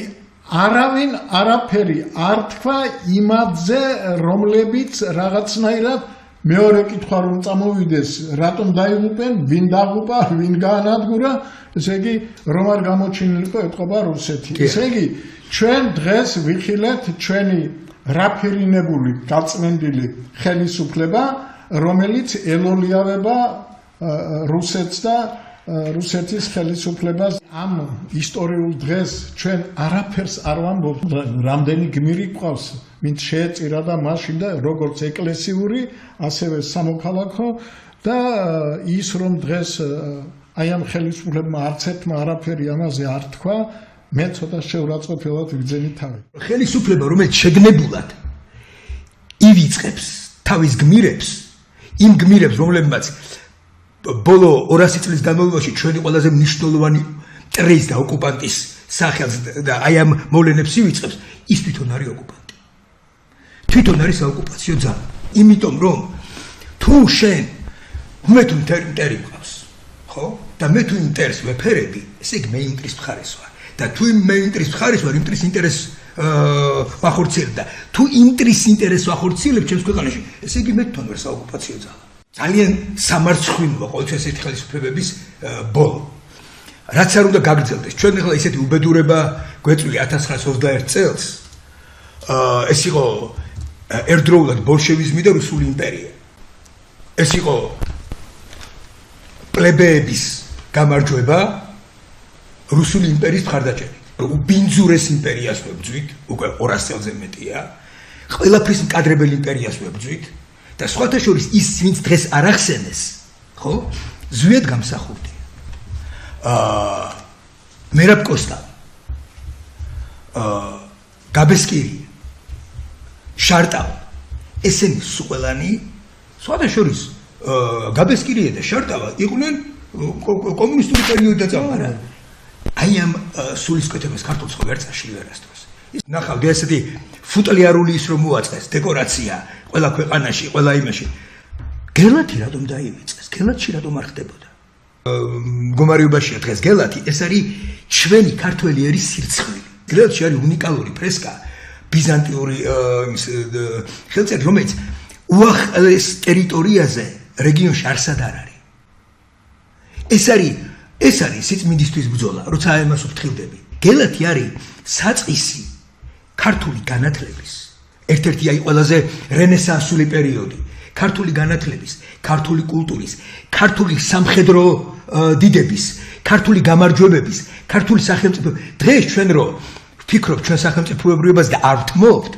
არავინ არაფერი არ თქვა იმაზე, რომლებიც რაღაცნაირად მეორე კითხვა რომ წამოვიდეს, რატომ დაიღუპენ, ვინ დაღუპა, ვინ გაანადგურა, ესე იგი რომ არ გამოჩინილიყო ეთყობა რუსეთი. ესე იგი ჩვენ დღეს ვიხილეთ ჩვენი რაფერინებული, გაწმენდილი ხელისუფლება, რომელიც ელოლიავება რუსეთს და რუსეთის ხელისუფლებას. ამ ისტორიულ დღეს ჩვენ არაფერს არ ვამბობთ, რამდენი გმირი გვყავს, ვინც შეეწირა და მაშინ და როგორც ეკლესიური, ასევე სამოქალაქო და ის რომ დღეს აი ამ ხელისუფლებმა არც ერთმა არაფერი ამაზე არ თქვა, მე ცოტა შეურაცხყოფილად ვიგზენით თავი. ხელისუფლება, რომელიც შეგნებულად ივიწყებს თავის გმირებს, იმ გმირებს, რომლებმაც ბოლო 200 წლის განმავლობაში ჩვენი ყველაზე მნიშვნელოვანი მტრის და ოკუპანტის სახელს და აი ამ მოვლენებს ივიწყებს, ის თვითონ არის ოკუპანტი. თვითონ არის საოკუპაციო ძალა. იმიტომ რომ თუ შენ მე თუ მტერი მყავს, ხო? და მე თუ ინტერეს ვეფერები, ესე იგი მე იმ მტრის მხარეს ვარ. და თუ მე იმ მტრის მხარეს ვარ, იმ მტრის ინტერესს ვახორციელებ და თუ იმ მტრის ინტერესს ვახორციელებ ჩემს ქვეყანაში, ესე იგი მე თვითონ ვარ საოკუპაციო ძალა. ძალიან სამარცხვინოა ყოველთვის ესეთი ხელისუფლებების ბოლო. რაც არ უნდა გაგრძელდეს. ჩვენ ახლა ისეთი უბედურება გვეწვია 1921 წელს, ეს იყო ერთდროულად ბოლშევიზმი და რუსული იმპერია. ეს იყო პლებეების გამარჯვება რუსული იმპერიის მხარდაჭერით. უბინძურეს იმპერიას ვებძვით, უკვე 200 წელზე მეტია. ყველაფრის მკადრებელ იმპერიას ვებძვით და სხვათა შორის ის ვინც დღეს არ ახსენეს, ხო? ზვიად გამსახურდია. მერაბ კოსტა, გაბესკირია, შარტავა. ესენი სულანი სხვათა შორის გაბესკირია და შარტავა იყვნენ კომუნისტური პერიოდიდან წამარა. აი ამ სულისკვეთებას ქართულს ხო ვერ წაშლი ვერასდროს. ნახავდი ესეთი ფუტლიარული ის რომ მოაწყეს დეკორაცია ყველა ქვეყანაში, ყველა იმაში. გელათი რატომ დაივიწყეს? გელათში რატომ არ ხდებოდა? მდგომარეობაშია დღეს გელათი, ეს არის ჩვენი ქართველი ერის სირცხვილი. გელათში არის უნიკალური ფრესკა, ბიზანტიური ხელწერა, რომელიც უახლოეს ტერიტორიაზე რეგიონში არსად არ არის. ეს არის სიწმინდისთვის ბრძოლა, როცა ამას ვფრთხილდები. გელათი არის საწყისი ქართული განათლების, ერთ-ერთი აი ყველაზე რენესანსული პერიოდი, ქართული განათლების, ქართული კულტურის, ქართული სამხედრო დიდების, ქართული გამარჯვებების, ქართული სახელმწიფო. დღეს ჩვენ რო ვფიქრობთ ჩვენ სახელმწიფოებრიობას და არ ვთმობთ,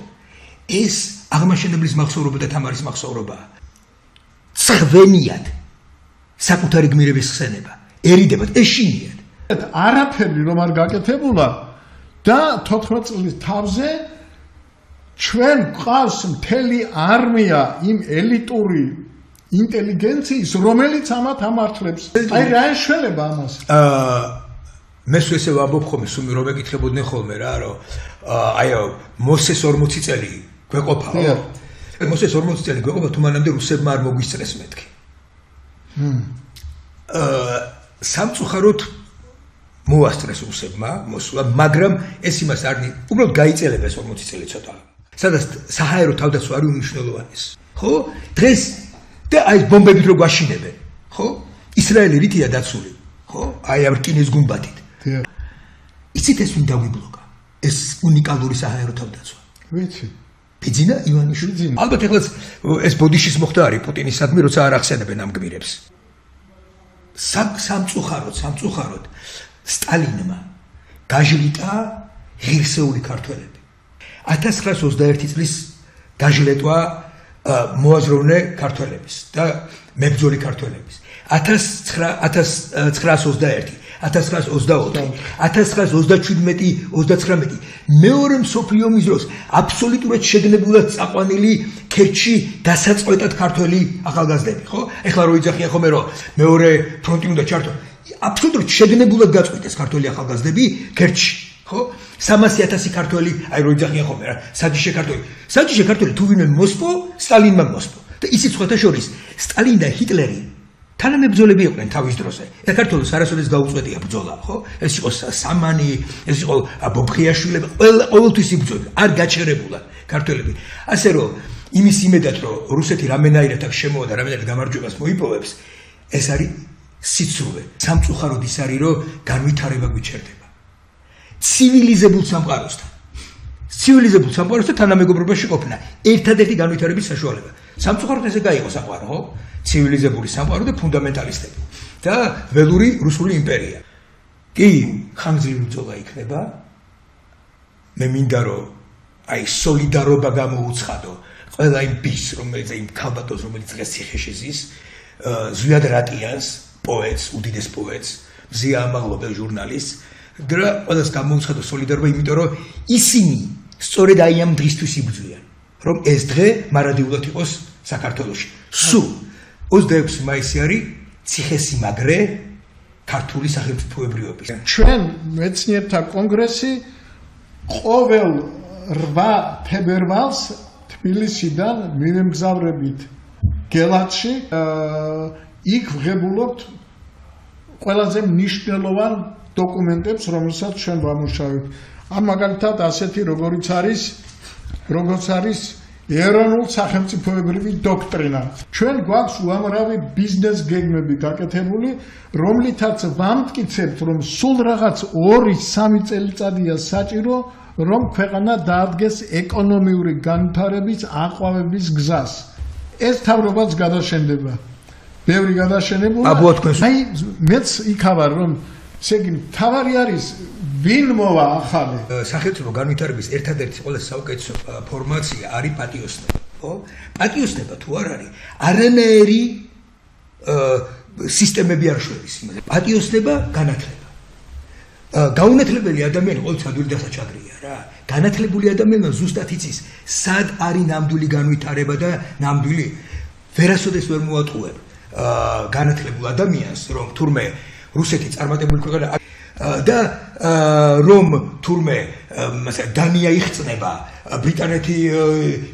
ეს აღმაშენებლის მახსოვრობა და თამარის მახსოვრობაა. ცხვენიად საკუთარი გმირების ხსენება, ერიდებათ, ეშინიათ. არაფერი რომ არ გაკეთებულა და 14 წლის თავზე ჩვენ გვყავს მთელი არმია იმ ელიტური ინტელიგენციის, რომელიც ამათ ამართლებს. აი რა ეშველება ამას? მე ესე ვამბობ ხოლმე, სულ რომ ეკითხებოდნენ ხოლმე რა, რომ აი მოსეს 40 წელი გვეყოფაო. მოსეს 40 წელი გვეყოფა, თუ მანამდე რუსებმა არ მოგვისწრეს მეთქი. სამწუხაროდ მოასწრეს რუსებმა მოსვლა, მაგრამ ეს იმას არ უბრალოდ გაიწელება ეს 40 წელი ცოტა. სადაც საჰაერო თავდაცვა არის უმნიშვნელოვანესი. ხო? დღეს და აი ბომბებით რო გვაშინებენ, ხო? ისრაელი რითია დაცული, ხო? აი ამ რკინის გუმბათით. იცით ეს ვინ დაგვიბლოკა? ეს უნიკალური საჰაერო თავდაცვა. ვიცი. ბიძინა ივანიშვილი. ალბათ ეხლაც ეს ბოდიშის მოხდა არის პუტინისადმი, როცა არ ახსენებენ ამ გმირებს. სამწუხაროდ სტალინმა გაჟლიტა ღირსეული ქართველები. 1921 წლის გაჟლეტვა მოაზროვნე ქართველების და მებრძოლი ქართველების. 1921, 1922, 1927-29 მეორე მსოფლიო ომის დროს აბსოლუტურად შეგნებულად წაყვანილი ქერჩში დასაწყვეტად ქართველი ახალგაზრდები, ხო? ეხლა რო იძახიან ხოლმე რომ მეორე ფრონტი უნდა ჩართო, აბსოლუტურად შეგნებულად გაწყვეტეს ქართველი ახალგაზრდები ქერჩში, ხო? 300,000 ქართველი, აი რო იძახიან ხოლმე რა, საჯიში ქართველი თუ ვინმე მოსპო, სტალინმა მოსპო. და ისიც სხვათა შორის სტალინი და ჰიტლერი თანამებრძოლები იყვნენ თავის დროზე. და ქართველებს არასოდეს გაუწყვეტია ბრძოლა, ხო? ეს იყო სამანი, ეს იყო ბობხიაშვილები, ყოველთვის იბრძოდნენ, არ გაჩერებულა ქართველები. ასე რომ იმის იმედად რომ რუსეთი რამენაირად აქ შემოვა და რამენაირად გამარჯვებას მოიპოვებს, ეს არის სიცრუე. სამწუხაროდ ის არის რომ განვითარება გვიჩერდება. ცივილიზებულ სამყაროსთან თანამეგობრობაში ყოფნა ერთადერთი განვითარების საშუალება. სამწუხაროდ ესე გაიყო საყვარო, ხო? ცივილიზებული სამყარო და ფუნდამენტალისტები და ველური რუსული იმპერია. კი, ხანგრძლივი ბრძოლა იქნება. მე მინდა რომ აი სოლიდარობა გამოუცხადო ყველა იმ ბის, რომელიც იმ ქალბატონს, რომელიც დღეს ციხეში ზის, ზვიად რატიანს, პოეტს, უდიდეს პოეტს, მზია ამაღლობელ ჟურნალისტს და ყველას გამოუცხადო სოლიდარობა, იმიტომ რომ ისინი სწორედ აი ამ დღისთვის იბრძვიან, რომ ეს დღე მარადიულად იყოს საქართველოში. სულ 26 მაისი არის ციხესიმაგრე ქართული სახელმწიფოებრიობის. ჩვენ მეცნიერთა კონგრესი ყოველ 8 თებერვალს თბილისიდან მივემგზავრებით გელათში, იქ ვღებულობთ ყველაზე მნიშვნელოვან დოკუმენტებს, რომელსაც ჩვენ ვამუშავებთ. ამ მაგალითად ასეთი როგორც არის ეროვნულ სახელმწიფოებრივი დოქტრინა. ჩვენ გვაქვს უამრავი ბიზნეს გეგმები გაკეთებული, რომლითაც ვამტკიცებთ, რომ სულ რაღაც 2-3 წელიწადია საჭირო, რომ ქვეყანა დაადგეს ეკონომიური განვითარების აყვავების გზას. ეს თავრობაც გადაშენდება. ბევრი გადაშენებულა. აი მეც იქავარ რომ ესე იგი თავარი არის ვინ მოვა ახალი სახელმწიფო განვითარების ერთადერთი ყველაზე საუკეთესო ფორმაცია არის პატიოსნება. ხო? პატიოსნება თუ არ არის, არანაირი სისტემები არ შორის. პატიოსნება განათლება. გაუნათლებელი ადამიანი ყოველთვის ადვილი დასაჩაგრია რა. განათლებული ადამიანი ზუსტად იცის, სად არის ნამდვილი განვითარება და ნამდვილი ვერასოდეს ვერ მოატყუებ განათლებულ ადამიანს, რომ თურმე რუსეთი წარმატებული ქვეყანა და რომ თურმე დანია იხწნება, ბრიტანეთი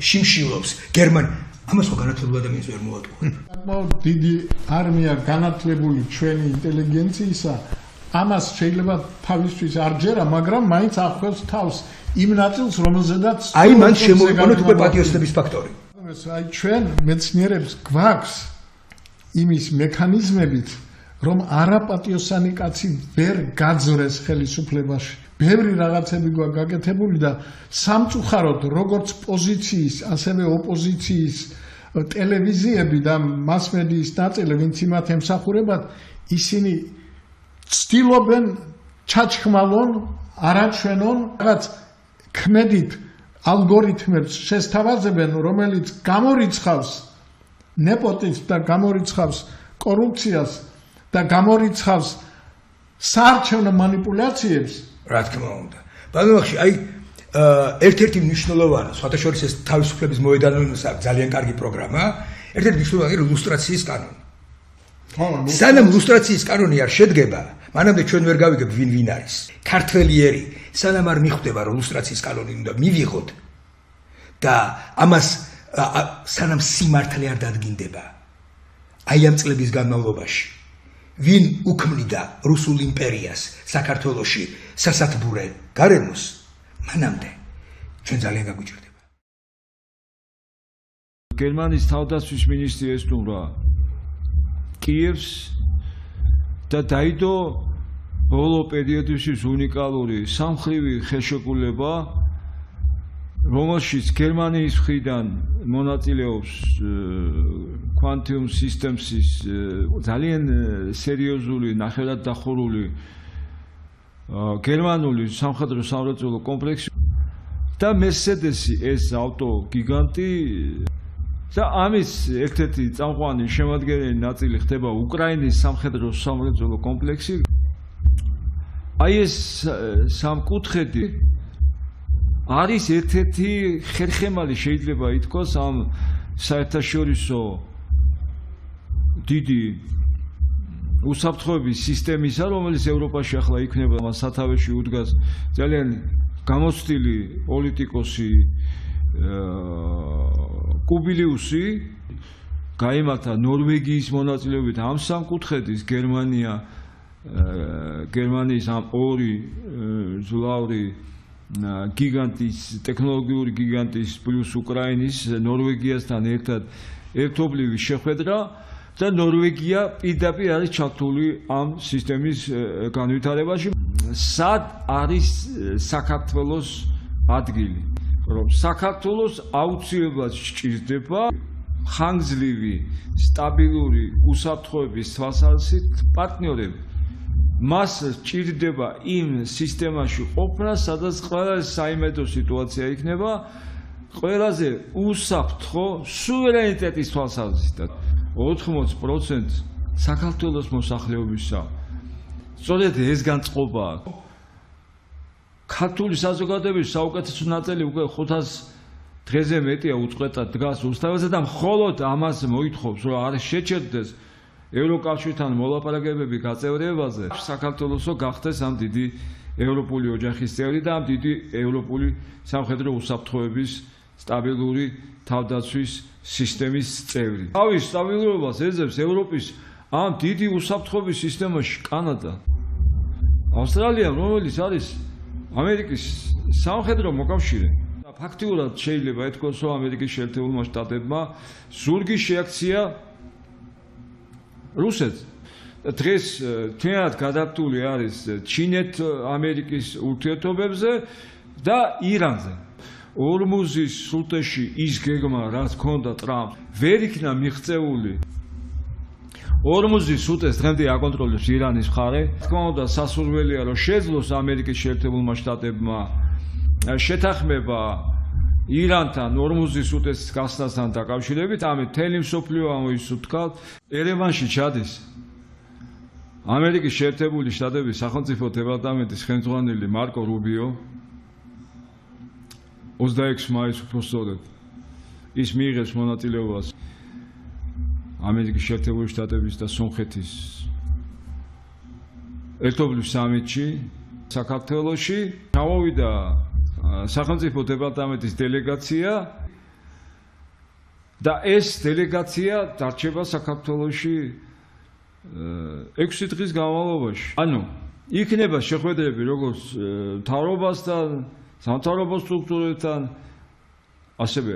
შიმშილობს, გერმანია ამას ხო განათლებულ ადამიანს ვერ მოატყუებ. საკმაოდ დიდი არმია განათლებული ჩვენი ინტელიგენციისა ამას შეიძლება თავისთვის არ ჯერა, მაგრამ მაინც ახველს თავს იმ ნაწილს, რომელზედაც აი მან შემოვიყვანოთ უკვე პატიოსნების ფაქტორი. აი ჩვენ მეცნიერებს გვაქვს იმის მექანიზმებით, რომ არაპატიოსანი კაცი ვერ გაძრეს ხელისუფლებაში. ბევრი რაღაცები გვაქვს გაკეთებული და სამწუხაროდ როგორც პოზიციის, ასევე ოპოზიციის ტელევიზიები და მასმედიის ნაწილი, ვინც იმათ ემსახურებათ, ისინი ცდილობენ ჩაჩხმალონ, არაჩვენონ რაღაც ქმედით ალგორითმებს შესთავაზებენ, რომელიც გამორიცხავს ნეპოტიზმს და გამორიცხავს კორუფციას და გამორიცხავს საარჩევნო მანიპულაციებს. რა თქმა უნდა. ბანუახში აი ერთ-ერთი მნიშვნელოვანი, სხვათა შორის ეს თავისუფლების მოედანონის აქვს ძალიან კარგი პროგრამა, ერთ-ერთი მნიშვნელოვანი ლუსტრაციის კანონი. სანამ ლუსტრაციის კანონი არ შედგება, მანამდე ჩვენ ვერ გავიგებ ვინ არის. ქართველიერი სანამ არ მიხვდება რომ ლუსტრაციის კანონი უნდა მივიღოთ და ამას სანამ სიმართლე არ დადგინდება. აი ამ წლების განმავლობაში ვინ უქმნიდა რუსულ იმპერიას საქართველოში სასათბურე გარემოს, მანამდე ჩვენ ძალიან გაგვიჭირდება. გერმანიის თავდაცვის მინისტრი ესტუმრა კიევს და დაიდო ბოლო პერიოდისთვის უნიკალური სამხრივი ხელშეკრულება, რომელშიც გერმანიის მხრიდან მონაწილეობს quantum systems-ის ძალიან სერიოზული, ნახევრად დახურული გერმანული სამხედრო სამრეწველო კომპლექსი და Mercedes-ი ეს ავტო გიგანტი და ამის ერთ-ერთი წამყვანი შემადგენელი ნაწილი ხდება უკრაინის სამხედრო სამრეწველო კომპლექსი. აი ეს სამკუთხედი არის ერთ-ერთი ხერხემალი შეიძლება ითქვას ამ საერთაშორისო დიდი უსაფრთხოების სისტემისა, რომელიც ევროპაში ახლა იქნება, მას სათავეში უდგას ძალიან გამოცდილი პოლიტიკოსი კუბილიუსი, გაიმართა ნორვეგიის მონაწილეობით ამ სამკუთხედის გერმანიის ამ ორი ზლავრი გიგანტის, ტექნოლოგიური გიგანტის პლუს უკრაინის, ნორვეგიასთან ერთად ერთობლივი შეხვედრა და ნორვეგია პირდაპირ არის ჩართული ამ სისტემის განვითარებაში. სად არის საქართველოს ადგილი? რომ საქართველოს აუცილებლად სჭირდება ხანგრძლივი, სტაბილური უსაფრთხოების თვალსაზრისით პარტნიორები. მას სჭირდება იმ სისტემაში ყოფნა, სადაც ყველაზე საიმედო სიტუაცია იქნება, ყველაზე უსაფრთხო სუვერენიტეტის თვალსაზრისით. 80% საქართველოს მოსახლეობისა. სწორედ ეს განწყობა აქვს. ქართული საზოგადოების საუკეთესო ნაწილი უკვე 500 დღეზე მეტია უწყვეტად დგას უსტავაზე და მხოლოდ ამას მოითხოვს, რომ არ შეჩერდეს ევროკავშირთან მოლაპარაკებები გაწევრებაზე, საქართველოსო გახდეს ამ დიდი ევროპული ოჯახის წევრი და ამ დიდი ევროპული სამხედრო უსაფრთხოების სტაბილური თავდაცვის სისტემის წევრი. თავის სტაბილურობას ეძებს ევროპის ამ დიდი უსაფრთხოების სისტემაში კანადა, ავსტრალია, რომელიც არის ამერიკის სამხედრო მოკავშირე. ფაქტიურად შეიძლება ეთქვას, რომ ამერიკის შეერთებულმა შტატებმა ზურგი შეაქცია რუსეთს. დღეს თვიანად გადაკვდული არის ჩინეთ-ამერიკის ურთიერთობებზე და ირანზე. ორმუზის სრუტეში ის გეგმა, რაც ჰქონდა ტრამპს, ვერ იქნა მიღწეული. ორმუზის სრუტეს დღემდე აკონტროლებს ირანის მხარე. თქმა უნდა, სასურველია, რომ შეძლოს ამერიკის შეერთებულმა შტატებმა შეთანხმება ირანთან ორმუზის სრუტეს გასვლასთან დაკავშირებით, ამით მთელი მსოფლიო ამოისურთქავთ. ერევანში ჩადის ამერიკის შეერთებული შტატების სახელმწიფო დეპარტამენტის ხელმძღვანელი მარკო რუბიო 26 მაისს უბრალოდ ის მიიღებს მონაწილეობას ამერიკის შეერთებული შტატების და სომხეთის ერთობლივ სამიტში საქართველოში. ჩამოვიდა სახელმწიფო დეპარტამენტის დელეგაცია და ეს დელეგაცია დარჩება საქართველოში 6 დღის განმავლობაში. ანუ იქნება შეხვედრები როგორც მთავრობასთან, სამთავრობო სტრუქტურებთან, ასევე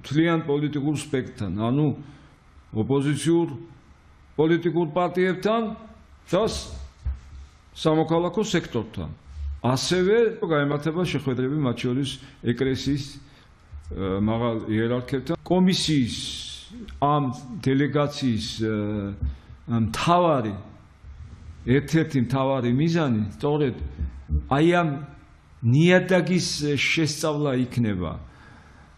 თლიან პოლიტიკურ სპექტრთან, ანუ ოპოზიციურ პოლიტიკურ პარტიებთან და სამოქალაქო სექტორთან. ასევე გაემართება შეხვედრები მათ შორის ეკლესიის მაღალ იერარქებთან. კომისიის ამ დელეგაციის ერთ-ერთი მთავარი მიზანი სწორედ აი ამ ნიადაგის შესწავლა იქნება,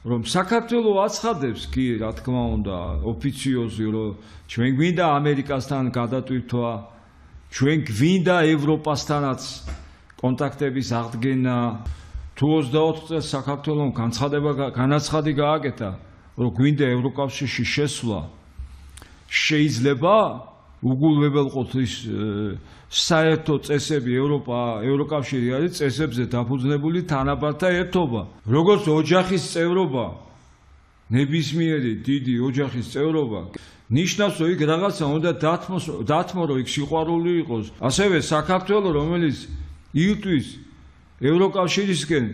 რომ საქართველო აცხადებს კი რა თქმა უნდა ოფიციოზი, რომ ჩვენ გვინდა ამერიკასთან გადატვირთვა, ჩვენ გვინდა ევროპასთანაც კონტაქტების აღდგენა. თუ 24 წელს საქართველოს განაცხადი გააკეთა, რომ გვინდა ევროკავშირში შესვლა, შეიძლება უგულებელყოთ ის საერთო წესები ევროკავშირი არის წესებზე დაფუძნებული თანაბართა ერთობა. როგორც ოჯახის წევრობა, ნებისმიერი დიდი ოჯახის წევრობა, ნიშნავს, რომ იქ რაღაცა უნდა დათმო, რომ იქ სიყვარული იყოს. ასევე საქართველოს, რომელიც ირტვის ევროკავშირისკენ,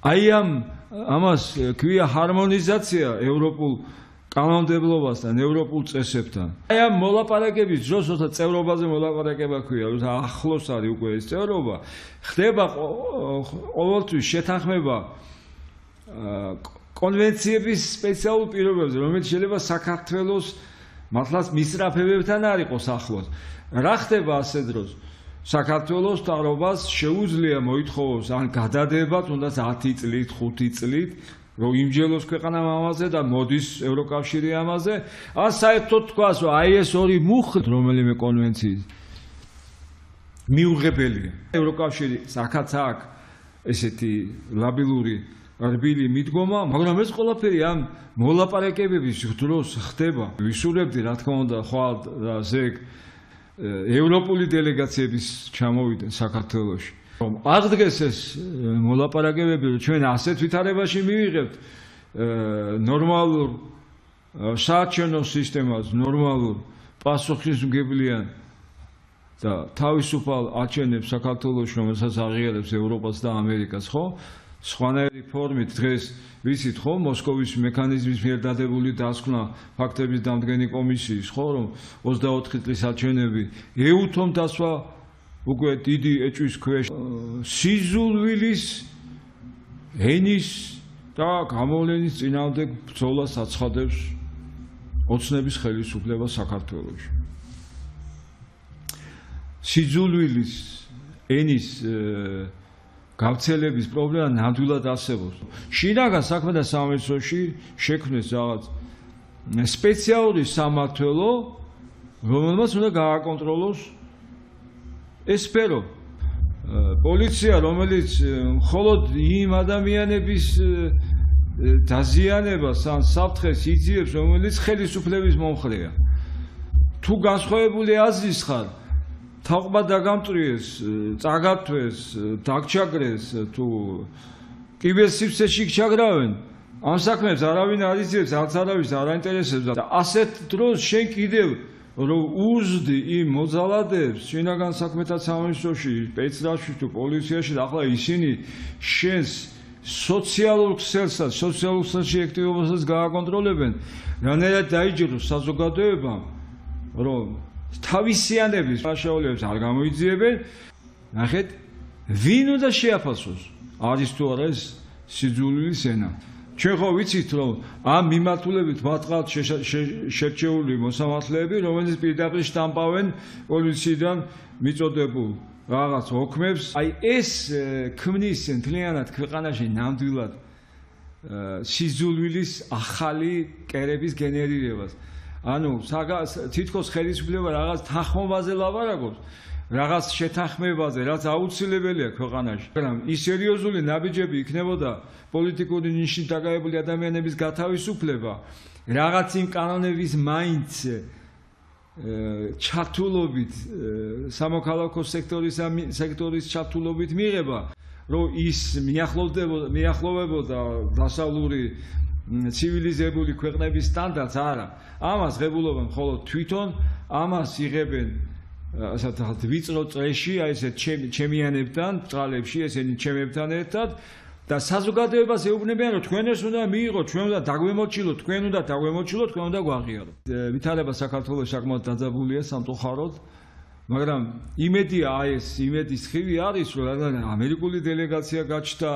აი ამას ქვია ჰარმონიზაცია ევროპულ კანონმდებლობასთან, ევროპულ წესებთან. აი ამ მოლაპარაკების დროს, როცა წევრობაზე მოლაპარაკება ქვია, როცა ახლოს არის უკვე ეს წევრობა, ხდება ყოველთვის შეთანხმება კონვენციების სპეციალურ პირობებზე, რომელიც შეიძლება საქართველოს მართლაც მისწრაფებებთან არ იყოს ახლოს. რა ხდება ასე დროს? საქართველოს მთავრობას შეუძლია მოითხოვოს ან გადადება თუნდაც 10 წლით, 5 წლით, რომ იმჯელოს ქვეყანამ ამაზე და მოდის ევროკავშირი ამაზე, ან საერთოდ თქვას, რომ აი ეს ორი მუხლი რომელიმე კონვენციის მიუღებელია. ევროკავშირი აქაც აქვს ესეთი ლაბილური რბილი მიდგომა, მაგრამ ეს ყველაფერი ამ მოლაპარაკებების დროს ხდება. ვისურვებდი რა თქმა უნდა ხვალ და ზეგ ევროპული დელეგაციების ჩამოვიდნენ საქართველოში. რომ აღდგეს ეს მოლაპარაკებები, რომ ჩვენ ასეთ ვითარებაში მივიღებთ ნორმალურ საარჩევნო სისტემას, ნორმალურ პასუხისმგებლიან და თავისუფალ არჩევნებს საქართველოში, რომელსაც აღიარებს ევროპას და ამერიკას, ხო? სხვანაირი ფორმით დღეს ვიცით, ხო, მოსკოვის მექანიზმის მიერ დადებული დასკვნა ფაქტების დამდგენი კომისიის, ხო, რომ 24 წლის არჩევნები ეუთომ დასვა უკვე დიდი ეჭვის ქვეშ სიზულვილის ენის და გამოვლენის წინააღმდეგ ბრძოლას აცხადებს ოცნების ხელისუფლება საქართველოში. სიზულვილის ენის გავრცელების პრობლემა ნამდვილად არსებობს. შინაგან საქმეთა სამინისტროში შექმნეს რაღაც სპეციალური სამმართველო, რომელმაც უნდა გააკონტროლოს ეს სფერო. პოლიცია, რომელიც მხოლოდ იმ ადამიანების დაზიანებას ან საფრთხეს იძიებს, რომელიც ხელისუფლების მომხრეა. თუ განსხვავებული აზრის ხარ, თაყბა დაგამწვიეს, წაგათვეს, დაგჩაგრეს, თუ კიბერსიფცეში ჩაგრავენ, ამ საქმეებს არავინ არ იძლევს, არც არავის არ აინტერესებს და ასეთ დროს შენ კიდევ რომ უზდი იმ მოძალადეებს შინაგან საქმეთა სამინისტროში, სპეცრაში თუ პოლიციაში, ახლა ისინი შენს სოციალურ ქსელსაც, სოციალურ ქსელში აქტივობასაც გააკონტროლებენ, რანაირად დაიჯეროს საზოგადოებამ, რომ თავისიანების საშუალებებს არ გამოიძიებენ ნახეთ, ვინ უნდა შეაფასოს? არის თუ არა ეს სიძულვილის ენა. ჩვენ ხო ვიცით, რომ ამ მიმართულებით მათყავთ შერჩეული მოსამართლეები, რომელიც პირდაპირ შტამპავენ პოლიციიდან მიწოდებულ რაღაც ოქმებს. აი ეს ქმნის მთლიანად ქვეყანაში ნამდვილად სიძულვილის ახალი კერების გენერირებას. ანუ თითქოს ხელისუფლება რაღაც თანხმობაზე ლაპარაკობს, რაღაც შეთანხმებაზე, რაც აუცილებელია ქვეყანაში. მაგრამ ის სერიოზული ნაბიჯები იქნებოდა პოლიტიკური ნიშნით დაკავებული ადამიანების გათავისუფლება, რაღაც იმ კანონების მაინც ჩართულობით, სამოქალაქო სექტორის ჩართულობით მიღება, რომ ის მიახლოვებოდა დასავლური ცივილიზებული ქვეყნების სტანდარტს, არა. ამას ღებულობენ მხოლოდ თვითონ, ამას იღებენ ასეთ ვიწრო წრეში, აი ესეთ ჩემიანებთან, ბრალებში, ესენი ჩემებთან ერთად და საზოგადოებას ეუბნებიან, რომ თქვენ ეს უნდა მიიღოთ, ჩვენ უნდა დაგვემორჩილოთ, თქვენ უნდა დაგვემორჩილოთ, თქვენ უნდა გვაღიაროთ. ვითარება საქართველოს საკმაოდ დაძაბულია სამწუხაროდ, მაგრამ იმედია აი ეს იმედის ხივი არის, რომ ამერიკული დელეგაცია გაჩნდა,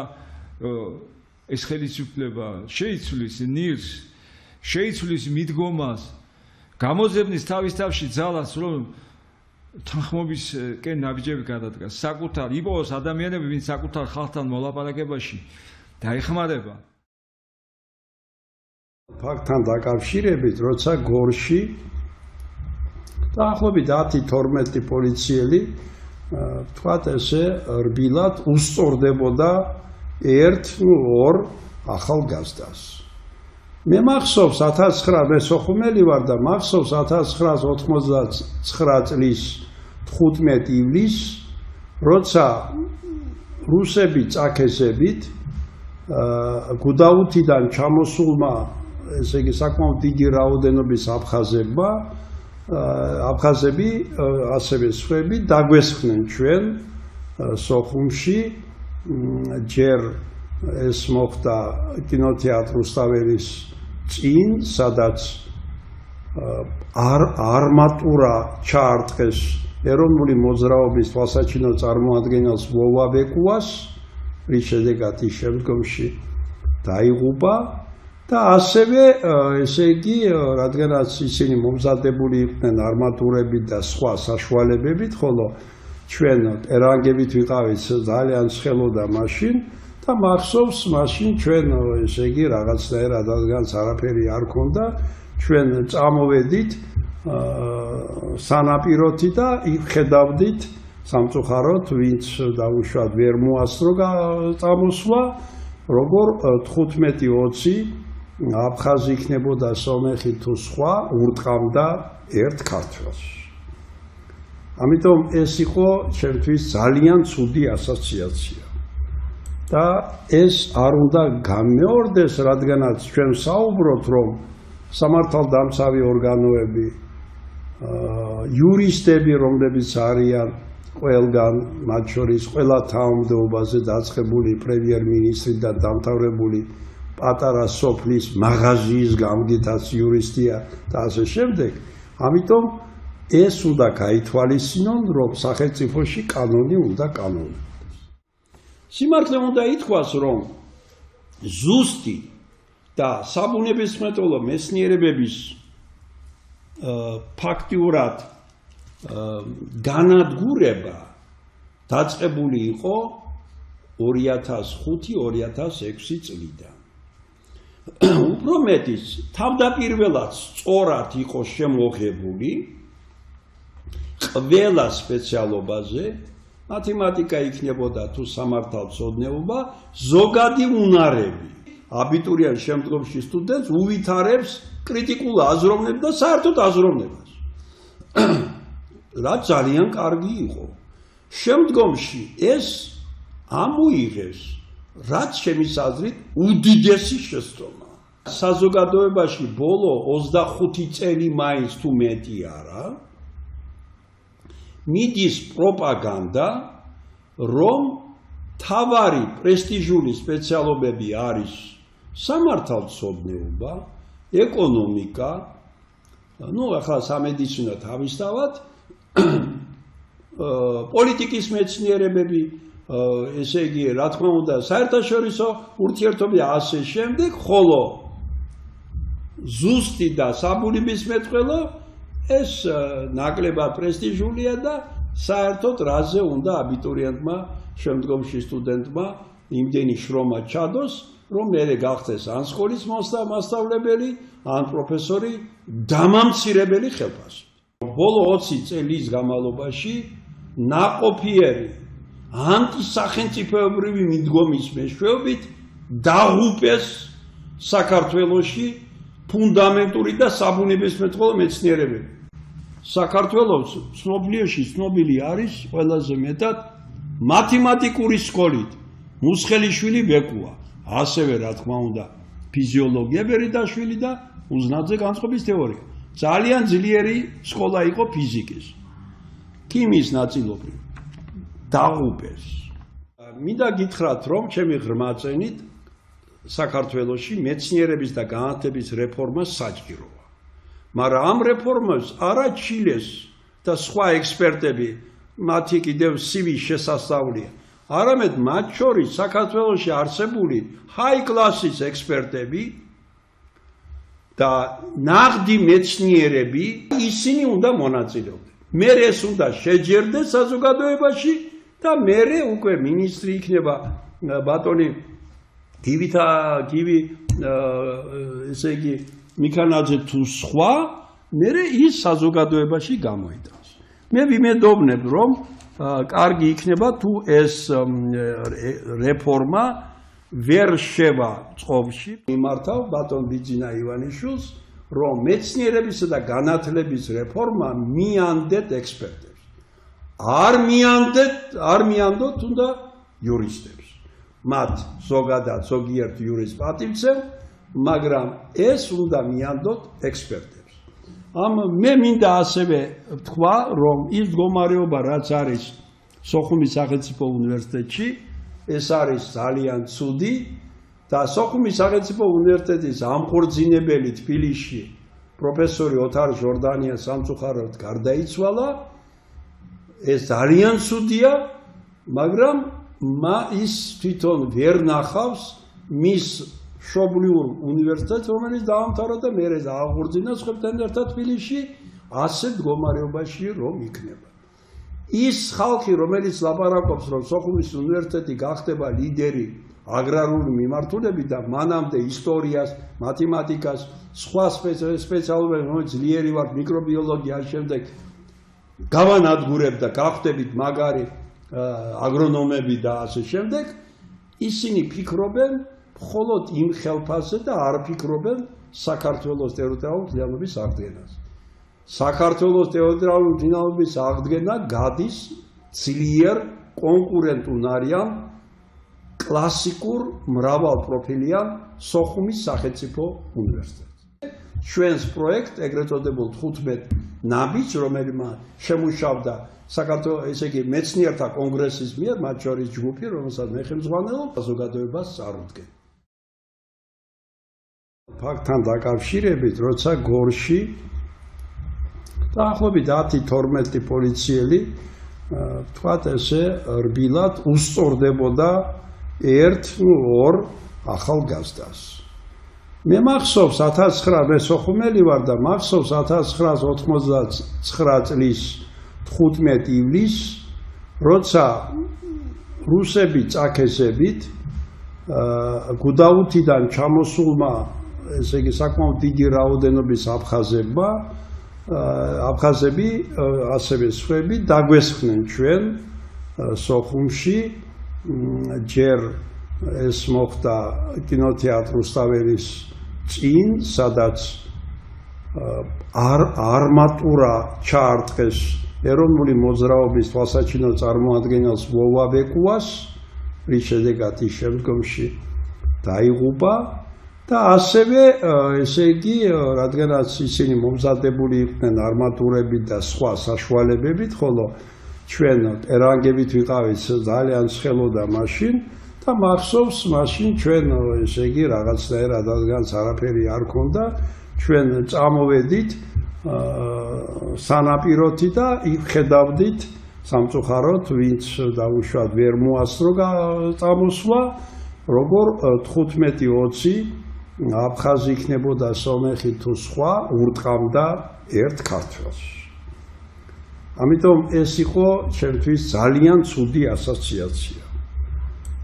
ეს ხელისუფლება შეიცვლის ნირს, შეიცვლის მიდგომას, გამოძებნის თავის თავში ძალას, რომ თანხმობისკენ ნაბიჯები გადადგას, საკუთარ იპოვოს ადამიანები, ვინც საკუთარ ხალხთან მოლაპარაკებაში დაეხმარება. ფაქტთან დაკავშირებით, როცა გორში დაახლოებით 10-12 პოლიციელი თქვათ ესე რბილად უსწორდებოდა ერთ-ორ ახალგაზრდას. მე მახსოვს 1900 სოხუმელი ვარ და მახსოვს 1989 წლის 15 ივლისს, როცა რუსები წაქეზებით გუდაუთიდან ჩამოსულმა, ესე იგი საკმაოდ დიდი რაოდენობის აფხაზები, ასევე სხვები დაგვესხნენ ჩვენ სოხუმში, ჯერ ეს მოხდა კინოთეატრ რუსთაველის წინ, სადაც არმატურა ჩაარტყეს ეროვნული მოძრაობის თვალსაჩინო წარმოადგენელს ვოვა ბეკუას, რის შედეგად ის შემდგომში დაიღუპა და ასევე ესე იგი, რადგანაც ისინი მომზადებული იყვნენ არმატურებით და სხვა საშუალებებით, ხოლო ჩვენ ერანგებით ვიყავით ძალიან ცხელოდა მაშინ და მახსოვს მაშინ ჩვენ ესე იგი რაღაცნაირად რადგანაც არაფერი არ ქონდა, ჩვენ წამოვედით სანაპიროთი და იქ ხედავდით სამწუხაროდ, ვინც დაუშვათ ვერ მოასწრო წამოსვლა, როგორ 15-20 აფხაზი იქნებოდა სომეხი თუ სხვა ურტყამდა ერთ ქართველს. ამიტომ ეს იყო ჩემთვის ძალიან ცუდი ასოციაცია. და ეს არ უნდა გამეორდეს, რადგანაც ჩვენ საუბრობთ, რომ სამართალდამცავი ორგანოები, იურისტები, რომლებიც არიან ყველგან, მათ შორის ყველა თანამდებობაზე დაწყებული პრემიერ-მინისტრიდან დამთავრებული პატარა სოფლის მაღაზიის გამგითაც იურისტია და ასე შემდეგ. ამიტომ ეს უნდა გაითვალისწინონ, რომ სახელმწიფოში კანონი უნდა კანონდეს. სიმართლე უნდა ითქვას, რომ ზუსტი და საბუნებისმეტყველო მეცნიერებების ფაქტიურად განადგურება დაწყებული იყო 2005-2006 წლიდან. უფრო მეტიც, თავდაპირველად სწორად იყო შემოღებული ყველა სპეციალობაზე, მათემატიკა იქნებოდა თუ სამართალმცოდნეობა, ზოგადი უნარები. აბიტურიენტ შემდგომში სტუდენტს უვითარებს კრიტიკულ აზროვნებას და საერთოდ აზროვნებას. რაც ძალიან კარგი იყო. შემდგომში ეს ამოიღეს, რაც ჩემის აზრით უდიდესი შესწორმა. საზოგადოებაში ბოლო 25 წელი მაინც თუ მეტი არა, მიდის პროპაგანდა, რომ თავარი პრესტიჟული სპეციალობები არის სამართალმცოდნეობა, ეკონომიკა, ну ახლა სამედიცინო თავისთავად პოლიტიკის მეცნიერებები, ესე იგი, რა თქმა უნდა, საერთაშორისო ურთიერთობები ასე შემდეგ, ხოლო ზუსტი და საბუნებისმეტყველო ეს ნაკლებად პრესტიჟულია და საერთოდ რაზე უნდა აბიტურიენტმა, შემდგომში სტუდენტმა იმდენი შრომა ჩადოს, რომ მერე გახდეს ან სკოლის მასწავლებელი, ან პროფესორი, დამამცირებელი ხელფასი. ბოლო 20 წლის განმავლობაში ნაყოფიერი ანტისახელმწიფოებრივი მიდგომის მეშვეობით დაღუპეს საქართველოში ფუნდამენტური და საბუნებისმეტყველო მეცნიერებები. საქართველოს ცნობიერში ცნობილი არის ყველაზე მეტად მათემატიკური სკოლით მუსხელიშვილი ვეკუა, ასევე რა თქმა უნდა ფიზიოლოგია ბერიდაშვილი და უზნაძე განწყობის თეორია. ძალიან ძლიერი სკოლა იყო ფიზიკის. ქიმიის ნაწილობრივ დაღუპეს. მინდა გითხრათ, რომ ჩემი ღრმაწენით საქართველოში მეცნიერების და განათლების რეფორმა საჭიროა. მაგრამ ამ რეფორმას არა ჩილეს და სხვა ექსპერტები, მათი კიდევ CV-ს შესასწავლია, არამედ მათ შორის საქართველოში არსებული high class-ის ექსპერტები და ნაღდი მეცნიერები, ისინი უნდა მონაწილეობდნენ. მე ეს უნდა შეჯერდეს საზოგადოებაში და მე უკვე მინისტრი იქნება ბატონი გივი ესე იგი მიქანაძე თუ სხვა, მე ის საზოგადოებაში გამოიტანს. მე ვიმედოვნებ, რომ კარგი იქნება თუ ეს რეფორმა ვერ შევა წყობაში. მიმართავ ბატონ ბიძინა ივანიშვილს, რომ მეცნიერებისა და განათლების რეფორმა მიანდეთ ექსპერტებს. არ მიანდოთ თუნდა იურისტებს. მათ ზოგადად ზოგიერთ იურისტს პატივცემ, მაგრამ ეს უნდა მიანდოთ ექსპერტებს. მე მინდა ასევე თქვა, რომ ის მდგომარეობა, რაც არის სოხუმის სახელმწიფო უნივერსიტეტში, ეს არის ძალიან ცუდი და სოხუმის სახელმწიფო უნივერსიტეტის ამქორწინებელი თბილისში პროფესორი ოთარ ჟორდანია სამწუხაროდ გარდაიცვალა. ეს ძალიან ცუდია, მაგრამ ის თვითონ ვერ ნახავს მის მშობლიურ უნივერსიტეტს, რომელიც დაამთავრა და მერე აღორძინა სხვებთან ერთად თბილისში, ასეთ მდგომარეობაში რომ იქნება. ის ხალხი, რომელიც ლაპარაკობს, რომ სოხუმის უნივერსიტეტი გახდება ლიდერი აგრარული მიმართულებით და მანამდე ისტორიას, მათემატიკას, სხვა სპეციალობებს, რომელიც ძლიერი ვართ, მიკრობიოლოგია, ამ შემდეგ გავანადგურებდა, გავხდებით მაგარი აგრონომები და ასე შემდეგ, ისინი ფიქრობენ მხოლოდ იმ ხელფასზე და არ ფიქრობენ საქართველოს ტერიტორიულ ძალების აღდგენას. საქართველოს ტერიტორიულ ძალების აღდგენა გადის ძლიერ კონკურენტუნარიან კლასიკურ მრავალპროფილიან სოხუმის სახელმწიფო უნივერსიტეტს. ჩვენს პროექტ ეგრეთ წოდებულ 15 ნაბიჯს, რომელმაც შემუშავდა საქართველოს, ესე იგი მეცნიერთა კონგრესის მიერ, მათ შორის ჯგუფი, რომელსაც მე ხელმძღვანელობ, საზოგადოებას წარუდგენ. ფაქტთან დაკავშირებით, როცა გორში დაახლოებით 10-12 პოლიციელი, თქვათ ესე, რბილად უსწორდებოდა ერთ-ორ ახალგაზრდას. მე მახსოვს 1900 მე სოხუმელი ვარ და მახსოვს 1989 წლის 15 ივლისს, როცა რუსები წაქეზებით გუდაუთიდან ჩამოსულმა, ესე იგი საკმაოდ დიდი რაოდენობის აფხაზები, ასევე სხვები დაგვესხნენ ჩვენ სოხუმში. ჯერ ეს მოხდა კინოთეატრ რუსთაველის წინ, სადაც არმატურა ჩაარტყეს ეროვნული მოძრაობის თვალსაჩინო წარმოადგენელს ვოვა ბეკუას, რის შედეგად ის შემდგომში დაიღუპა და ასევე ესე იგი, რადგანაც ისინი მომზადებული იყვნენ არმატურებით და სხვა საშუალებებით, ხოლო ჩვენ ერანგებით ვიყავით ძალიან ცხელოდა მაშინ და მახსოვს მაშინ ჩვენ ესე იგი რაღაცნაირად რადგანაც არაფერი არ ქონდა, ჩვენ წამოვედით სანაპიროთი და იქ ხედავდით სამწუხაროდ, ვინც დაუშვათ ვერ მოასწრო წამოსვლა, როგორ 15-20 აფხაზი იქნებოდა სომეხი თუ სხვა, ურტყამდა ერთ ქართველს. ამიტომ ეს იყო ჩემთვის ძალიან ცუდი ასოციაცია.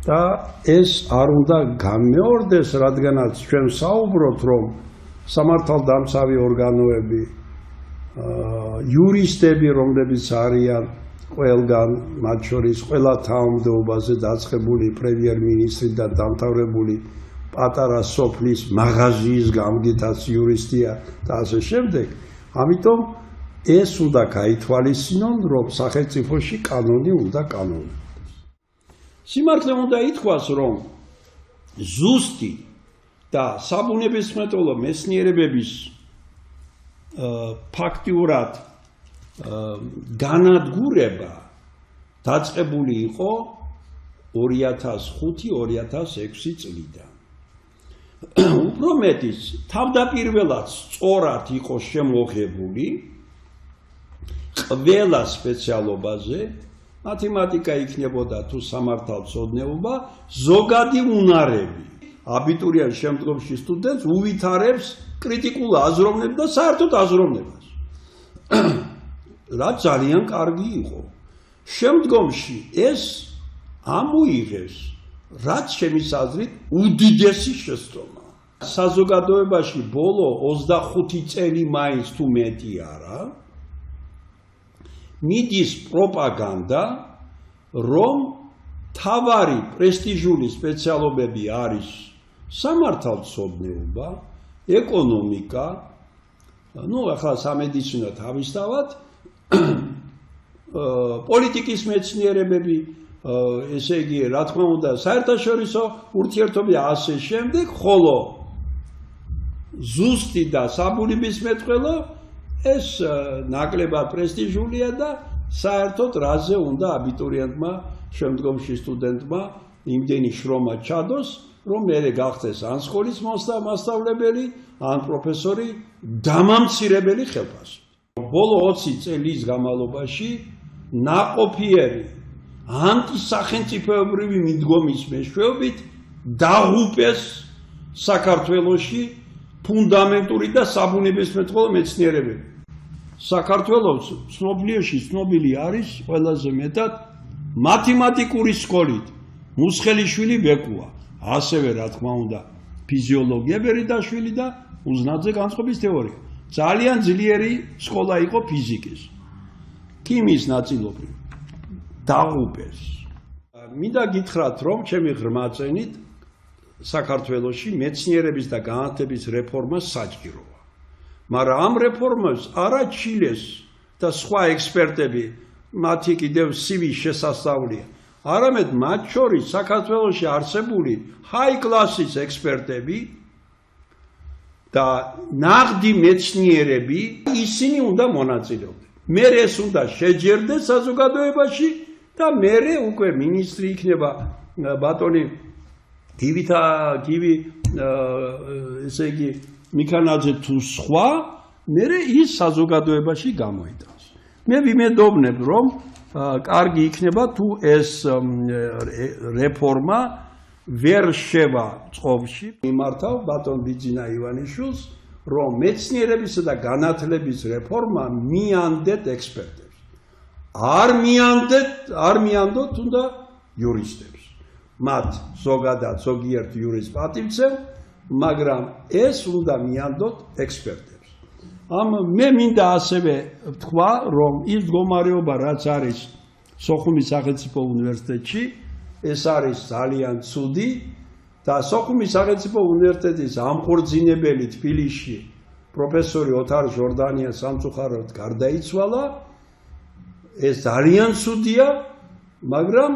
და ეს არ უნდა გამეორდეს, რადგანაც ჩვენ საუბრობთ, რომ სამართალდამცავი ორგანოები, იურისტები, რომლებიც არიან ყველგან, მათ შორის ყველა თანამდებობაზე დაწყებული პრემიერ-მინისტრიდან დამთავრებული პატარა სოფლის მაღაზიის გამგითაც იურისტია და ასე შემდეგ. ამიტომ ეს უნდა გაითვალისწინონ, რომ სახელმწიფოში კანონი უნდა კანონი. სიმართლე უნდა ითქვას, რომ ზუსტი და საბუნებისმეტყველო მეცნიერებების ფაქტიურად განადგურება დაწყებული იყო 2005-2006 წლიდან. უფრო მეტიც, თავდაპირველად სწორად იყო შემოღებული ყველა სპეციალობაზე, მათემატიკა იქნებოდა თუ სამართალმცოდნეობა, ზოგადი უნარები. აბიტურიენტ შემდგომში სტუდენტს უვითარებს კრიტიკულ აზროვნებას და საერთოდ აზროვნებას. რაც ძალიან კარგი იყო. შემდგომში ეს ამოიღეს, რაც ჩემის აზრით უდიდესი შესწორმა. საზოგადოებაში ბოლო 25 წელი მაინც თუ მეტი არა, მიდის პროპაგანდა, რომ თავარი პრესტიჟული სპეციალობები არის სამართალმცოდნეობა, ეკონომიკა, ახლა სამედიცინო თავისთავად, პოლიტიკის მეცნიერებები, ესე იგი, რა თქმა უნდა, საერთაშორისო ურთიერთობები ასე შემდეგ, ხოლო ზუსტი და საბუნებისმეტყველო ეს ნაკლებად პრესტიჟულია და საერთოდ რაზე უნდა აბიტურიენტმა, შემდგომში სტუდენტმა იმდენი შრომა ჩადოს, რომ მერე გახდეს ან სკოლის მასწავლებელი, ან პროფესორი, დამამცირებელი ხელფასი. ბოლო 20 წლის განმავლობაში ნაყოფიერი ანტისახელმწიფოებრივი მიდგომის მეშვეობით დაღუპეს საქართველოში ფუნდამენტური და საბუნებისმეტყველო მეცნიერებები. საქართველოს ცნობიერში ცნობილი არის ყველაზე მეტად მათემატიკური სკოლით მუსხელიშვილი ბეკუა, ასევე რა თქმა უნდა ფიზიოლოგია ბერიდაშვილი და უზნაძე განწყობის თეორია. ძალიან ძლიერი სკოლა იყო ფიზიკის. ქიმიის ნაწილობრივ დაღუპეს. მინდა გითხრათ, რომ ჩემი ღრმაწენით საქართველოში მეცნიერების და განათლების რეფორმა საჭიროა. მაგრამ ამ რეფორმებს არა ჩილეს და სხვა ექსპერტები, მათი კიდევ სივის შესასწავლია, არამედ მათ შორის საქართველოში არსებული ჰაი კლასის ექსპერტები და ნაღდი მეცნიერები, ისინი უნდა მონაწილეობდნენ. მე ეს უნდა შეჯერდეს საზოგადოებაში და მე უკვე მინისტრი იქნება ბატონი გივი ესე იგი მიქანაძე თუ სხვა, მე ის საზოგადოებაში გამოიტანს. მე ვიმედოვნებ, რომ კარგი იქნება თუ ეს რეფორმა ვერ შევა წყობაში. მიმართავ ბატონ ბიძინა ივანიშვილს, რომ მეცნიერებისა და განათლების რეფორმა მიანდეთ ექსპერტებს. არ მიანდოთ თუნდა იურისტებს. მათ ზოგადად ზოგიერთ იურისტს პატივცემ, მაგრამ ეს უნდა მიანდოთ ექსპერტებს. მე მინდა ასევე ვთქვა, რომ ის მდგომარეობა, რაც არის სოხუმის სახელმწიფო უნივერსიტეტში, ეს არის ძალიან ცუდი და სოხუმის სახელმწიფო უნივერსიტეტის ამხორციელებელი თბილისში პროფესორი ოთარ ჟორდანია სამწუხაროდ გარდაიცვალა. ეს ძალიან ცუდია, მაგრამ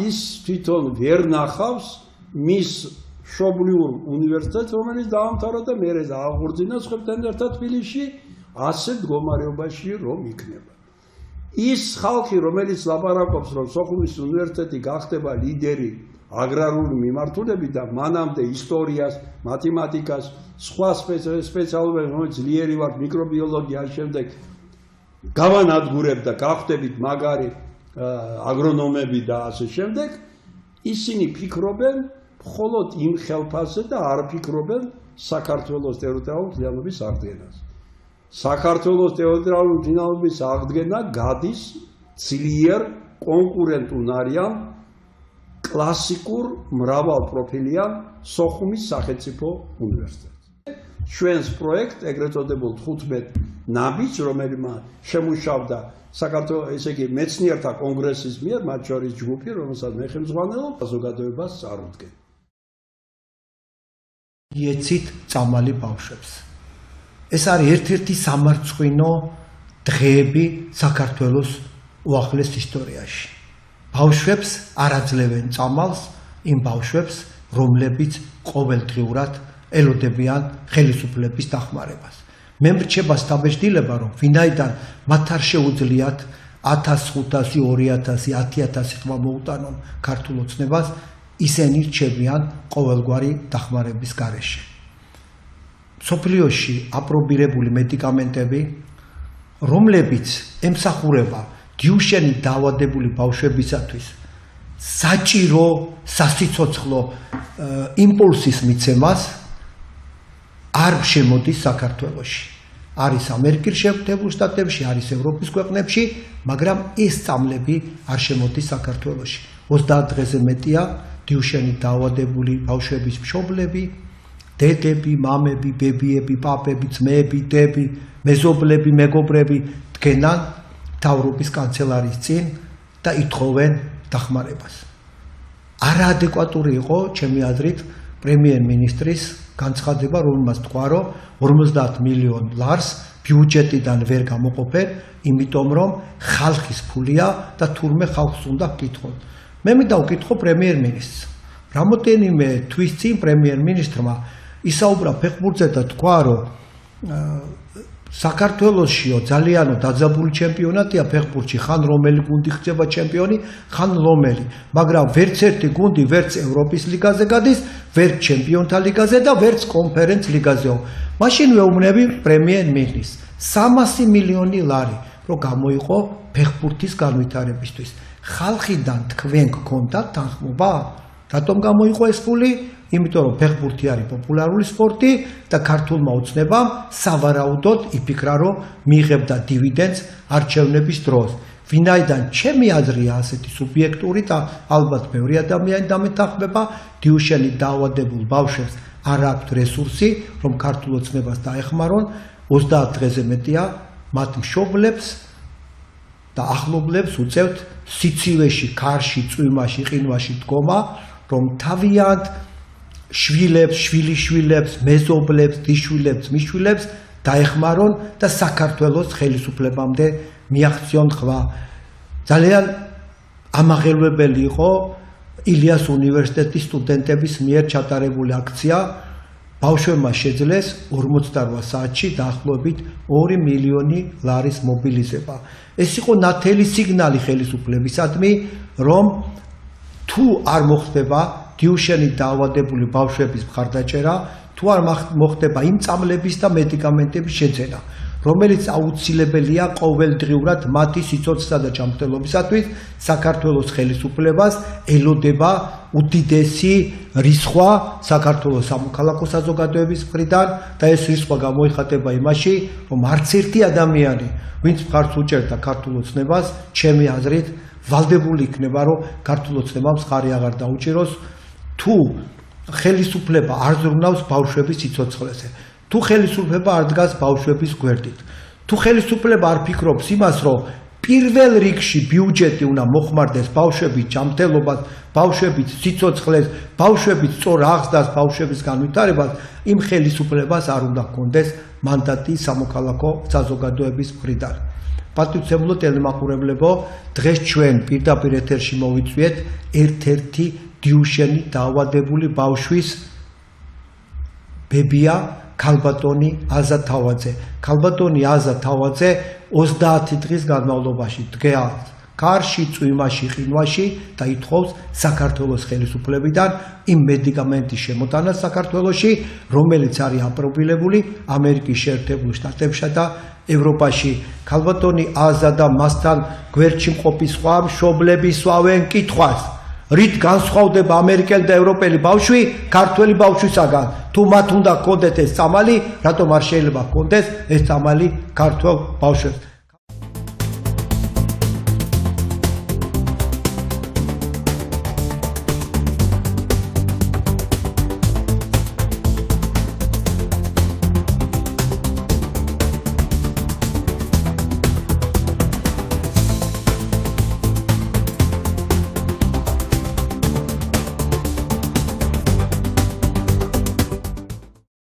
ის თვითონ ვერ ნახავს მის მშობლიურ უნივერსიტეტს, რომელიც დაამთავრა და მერე აღორძინა სხვებთან ერთად თბილისში, ასე მდგომარეობაში რომ იქნება. ის ხალხი, რომელიც ლაპარაკობს, რომ სოხუმის უნივერსიტეტი გახდება ლიდერი აგრარული მიმართულებით და მანამდე ისტორიას, მათემატიკას, სხვა სპეციალობებს, რომელიც ძლიერი ვართ, მიკრობიოლოგია, ამ შემდეგ გავანადგურებ და გავხდებით მაგარი აგრონომები და ასე შემდეგ, ისინი ფიქრობენ მხოლოდ იმ ხელფასზე და არ ფიქრობენ საქართველოს ტერიტორიულ ძალების აღდგენას. საქართველოს ტერიტორიულ ძალების აღდგენა გადის ძლიერ კონკურენტუნარიან კლასიკურ მრავალპროფილიან სოხუმის სახელმწიფო უნივერსიტეტს. ჩვენს პროექტ ეგრეთ წოდებულ 15 ნაბიჯს, რომელმაც შემუშავდა საქართველოს, ესე იგი მეცნიერთა კონგრესის მიერ, მათ შორის ჯგუფი, რომელსაც მე ხელმძღვანელობ, საზოგადოებას წარუდგენ. იეცით წამალი ბავშვებს. ეს არის ერთ-ერთი სამარცხვინო დღეები საქართველოს უახლეს ისტორიაში. ბავშვებს არ აძლევენ წამალს იმ ბავშვებს, რომლებიც ყოველდღიურად ელოდებიან ხელისუფლების დახმარებას. მე მრჩება სტაბეჭდილება, რომ ვინაიდან მათ არ შეუძლიათ 1500, 2000, 10000 ხმა მოუტანონ ქართულ ოცნებას, ისინი რჩებიან ყოველგვარი დახმარების გარეშე. მსოფლიოში აპრობირებული მედიკამენტები, რომლებიც ემსახურება დიუშენი დაავადებული ბავშვებისათვის საჭირო სასიცოცხლო იმპულსის მიცემას, არ შემოდის საქართველოში. არის ამერიკის შეერთებულ შტატებში, არის ევროპის ქვეყნებში, მაგრამ ეს წამლები არ შემოდის საქართველოში. 30 დღეზე მეტია დიუშენი დაავადებული ბავშვების მშობლები, დედები, მამები, ბებიები, პაპები, ძმები, დები, მეზობლები, მეგობრები დგენან მთავრობის კანცელარიის წინ და ითხოვენ დახმარებას. არაადეკვატური იყო, ჩემი აზრით, პრემიერ-მინისტრის განცხადება, რომელმაც თქვა, რომ 50 მილიონ ლარს ბიუჯეტიდან ვერ გამოყოფენ, იმიტომ რომ ხალხის ფულია და თურმე ხალხს უნდა ჰკითხონ. მე მინდა ვკითხო პრემიერ-მინისტრს. რამოდენიმე თვის წინ პრემიერ-მინისტრმა ისაუბრა ფეხბურთზე და თქვა, რომ საქართველოსშიო ძალიანო დაძაბული ჩემპიონატია ფეხბურთში, ხან რომელი გუნდი ხდება ჩემპიონი, ხან რომელი, მაგრამ ვერც ერთი გუნდი ვერც ევროპის ლიგაზე გადის, ვერც ჩემპიონთა ლიგაზე და ვერც კონფერენც ლიგაზეო. მაშინ ვეუბნები პრემიერ-მინისტრს 300 მილიონი ლარი, რომ გამოიყო ფეხბურთის განვითარებისთვის. ხალხიდან თქვენ გქონდათ თანხმობა? რატომ გამოიყო ეს ფული? იმიტომ რომ ფეხბურთი არის პოპულარული სპორტი და ქართულმა ოცნებამ სავარაუდოდ იფიქრა, რომ მიიღებდა დივიდენდს არჩევნების დროს. ვინაიდან ჩემი აზრია ასეთი სუბიექტური და ალბათ ბევრი ადამიანი დამეთანხმება, დიუშენი დაავადებულ ბავშვებს არ აქვთ რესურსი, რომ ქართულ ოცნებას დაეხმარონ. 30 დღეზე მეტია მათ მშობლებს და ახლობლებს უწევთ სიცივეში, ქარში, წვიმაში, ყინვაში დგომა, რომ თავიანთ შვილებს, შვილიშვილებს, მეზობლებს, დიშვილებს, მიშვილებს დაეხმარონ და საქართველოს ხელისუფლებამდე მიაღწიონ ხმა. ძალიან ამაღელვებელი იყო ილიას უნივერსიტეტის სტუდენტების მიერ ჩატარებული აქცია. ბავშვებმა შეძლეს 48 საათში დაახლოებით 2 მილიონი ლარის მობილიზება. ეს იყო ნათელი სიგნალი ხელისუფლებისადმი, რომ თუ არ მოხდება დიუშენი დაავადებული ბავშვების მხარდაჭერა, თუ არ მოხდება იმ წამლების და მედიკამენტების შეძენა, რომელიც აუცილებელია ყოველდღიურად მათი სიცოცხლისა და ჯანმრთელობისათვის, საქართველოს ხელისუფლებას ელოდება უდიდესი რისხვა საქართველოს სამოქალაქო საზოგადოების მხრიდან და ეს რისხვა გამოიხატება იმაში, რომ არც ერთი ადამიანი, ვინც მხარს უჭერდა ქართულ ოცნებას, ჩემი აზრით, ვალდებული იქნება, რომ ქართულ ოცნებამ მხარი აღარ დაუჭიროს, თუ ხელისუფლება არ ზრუნავს ბავშვების სიცოცხლეზე, თუ ხელისუფლება არ დგას ბავშვების გვერდით, თუ ხელისუფლება არ ფიქრობს იმას, რომ პირველ რიგში ბიუჯეტი უნდა მოხმარდეს ბავშვების ჯანმრთელობას, ბავშვების სიცოცხლეს, ბავშვების სწორ აღზრდას, ბავშვების განვითარებას, იმ ხელისუფლებას არ უნდა ჰქონდეს მანდატი სამოქალაქო საზოგადოების მხრიდან. პატივცემულო ტელემაყურებლებო, დღეს ჩვენ პირდაპირ ეთერში მოვიწვიეთ ერთ-ერთი დიუშენი დაავადებული ბავშვის ბებია ქალბატონი აზა თავაძე. ქალბატონი აზა თავაძე 30 დღის განმავლობაში დგას კარში, წვიმაში, ყინვაში და ითხოვს საქართველოს ხელისუფლებიდან იმ მედიკამენტის შემოტანას საქართველოში, რომელიც არის აპრობილებული ამერიკის შეერთებულ შტატებსა და ევროპაში. ქალბატონი აზა და მასთან გვერდში მყოფი სხვა მშობლები სვავენ კითხვას. რით განსხვავდება ამერიკელი და ევროპელი ბავშვი ქართველი ბავშვისაგან? თუ მათ უნდა ჰქონდეთ ეს წამალი, რატომ არ შეიძლება ჰქონდეს ეს წამალი ქართველ ბავშვებს?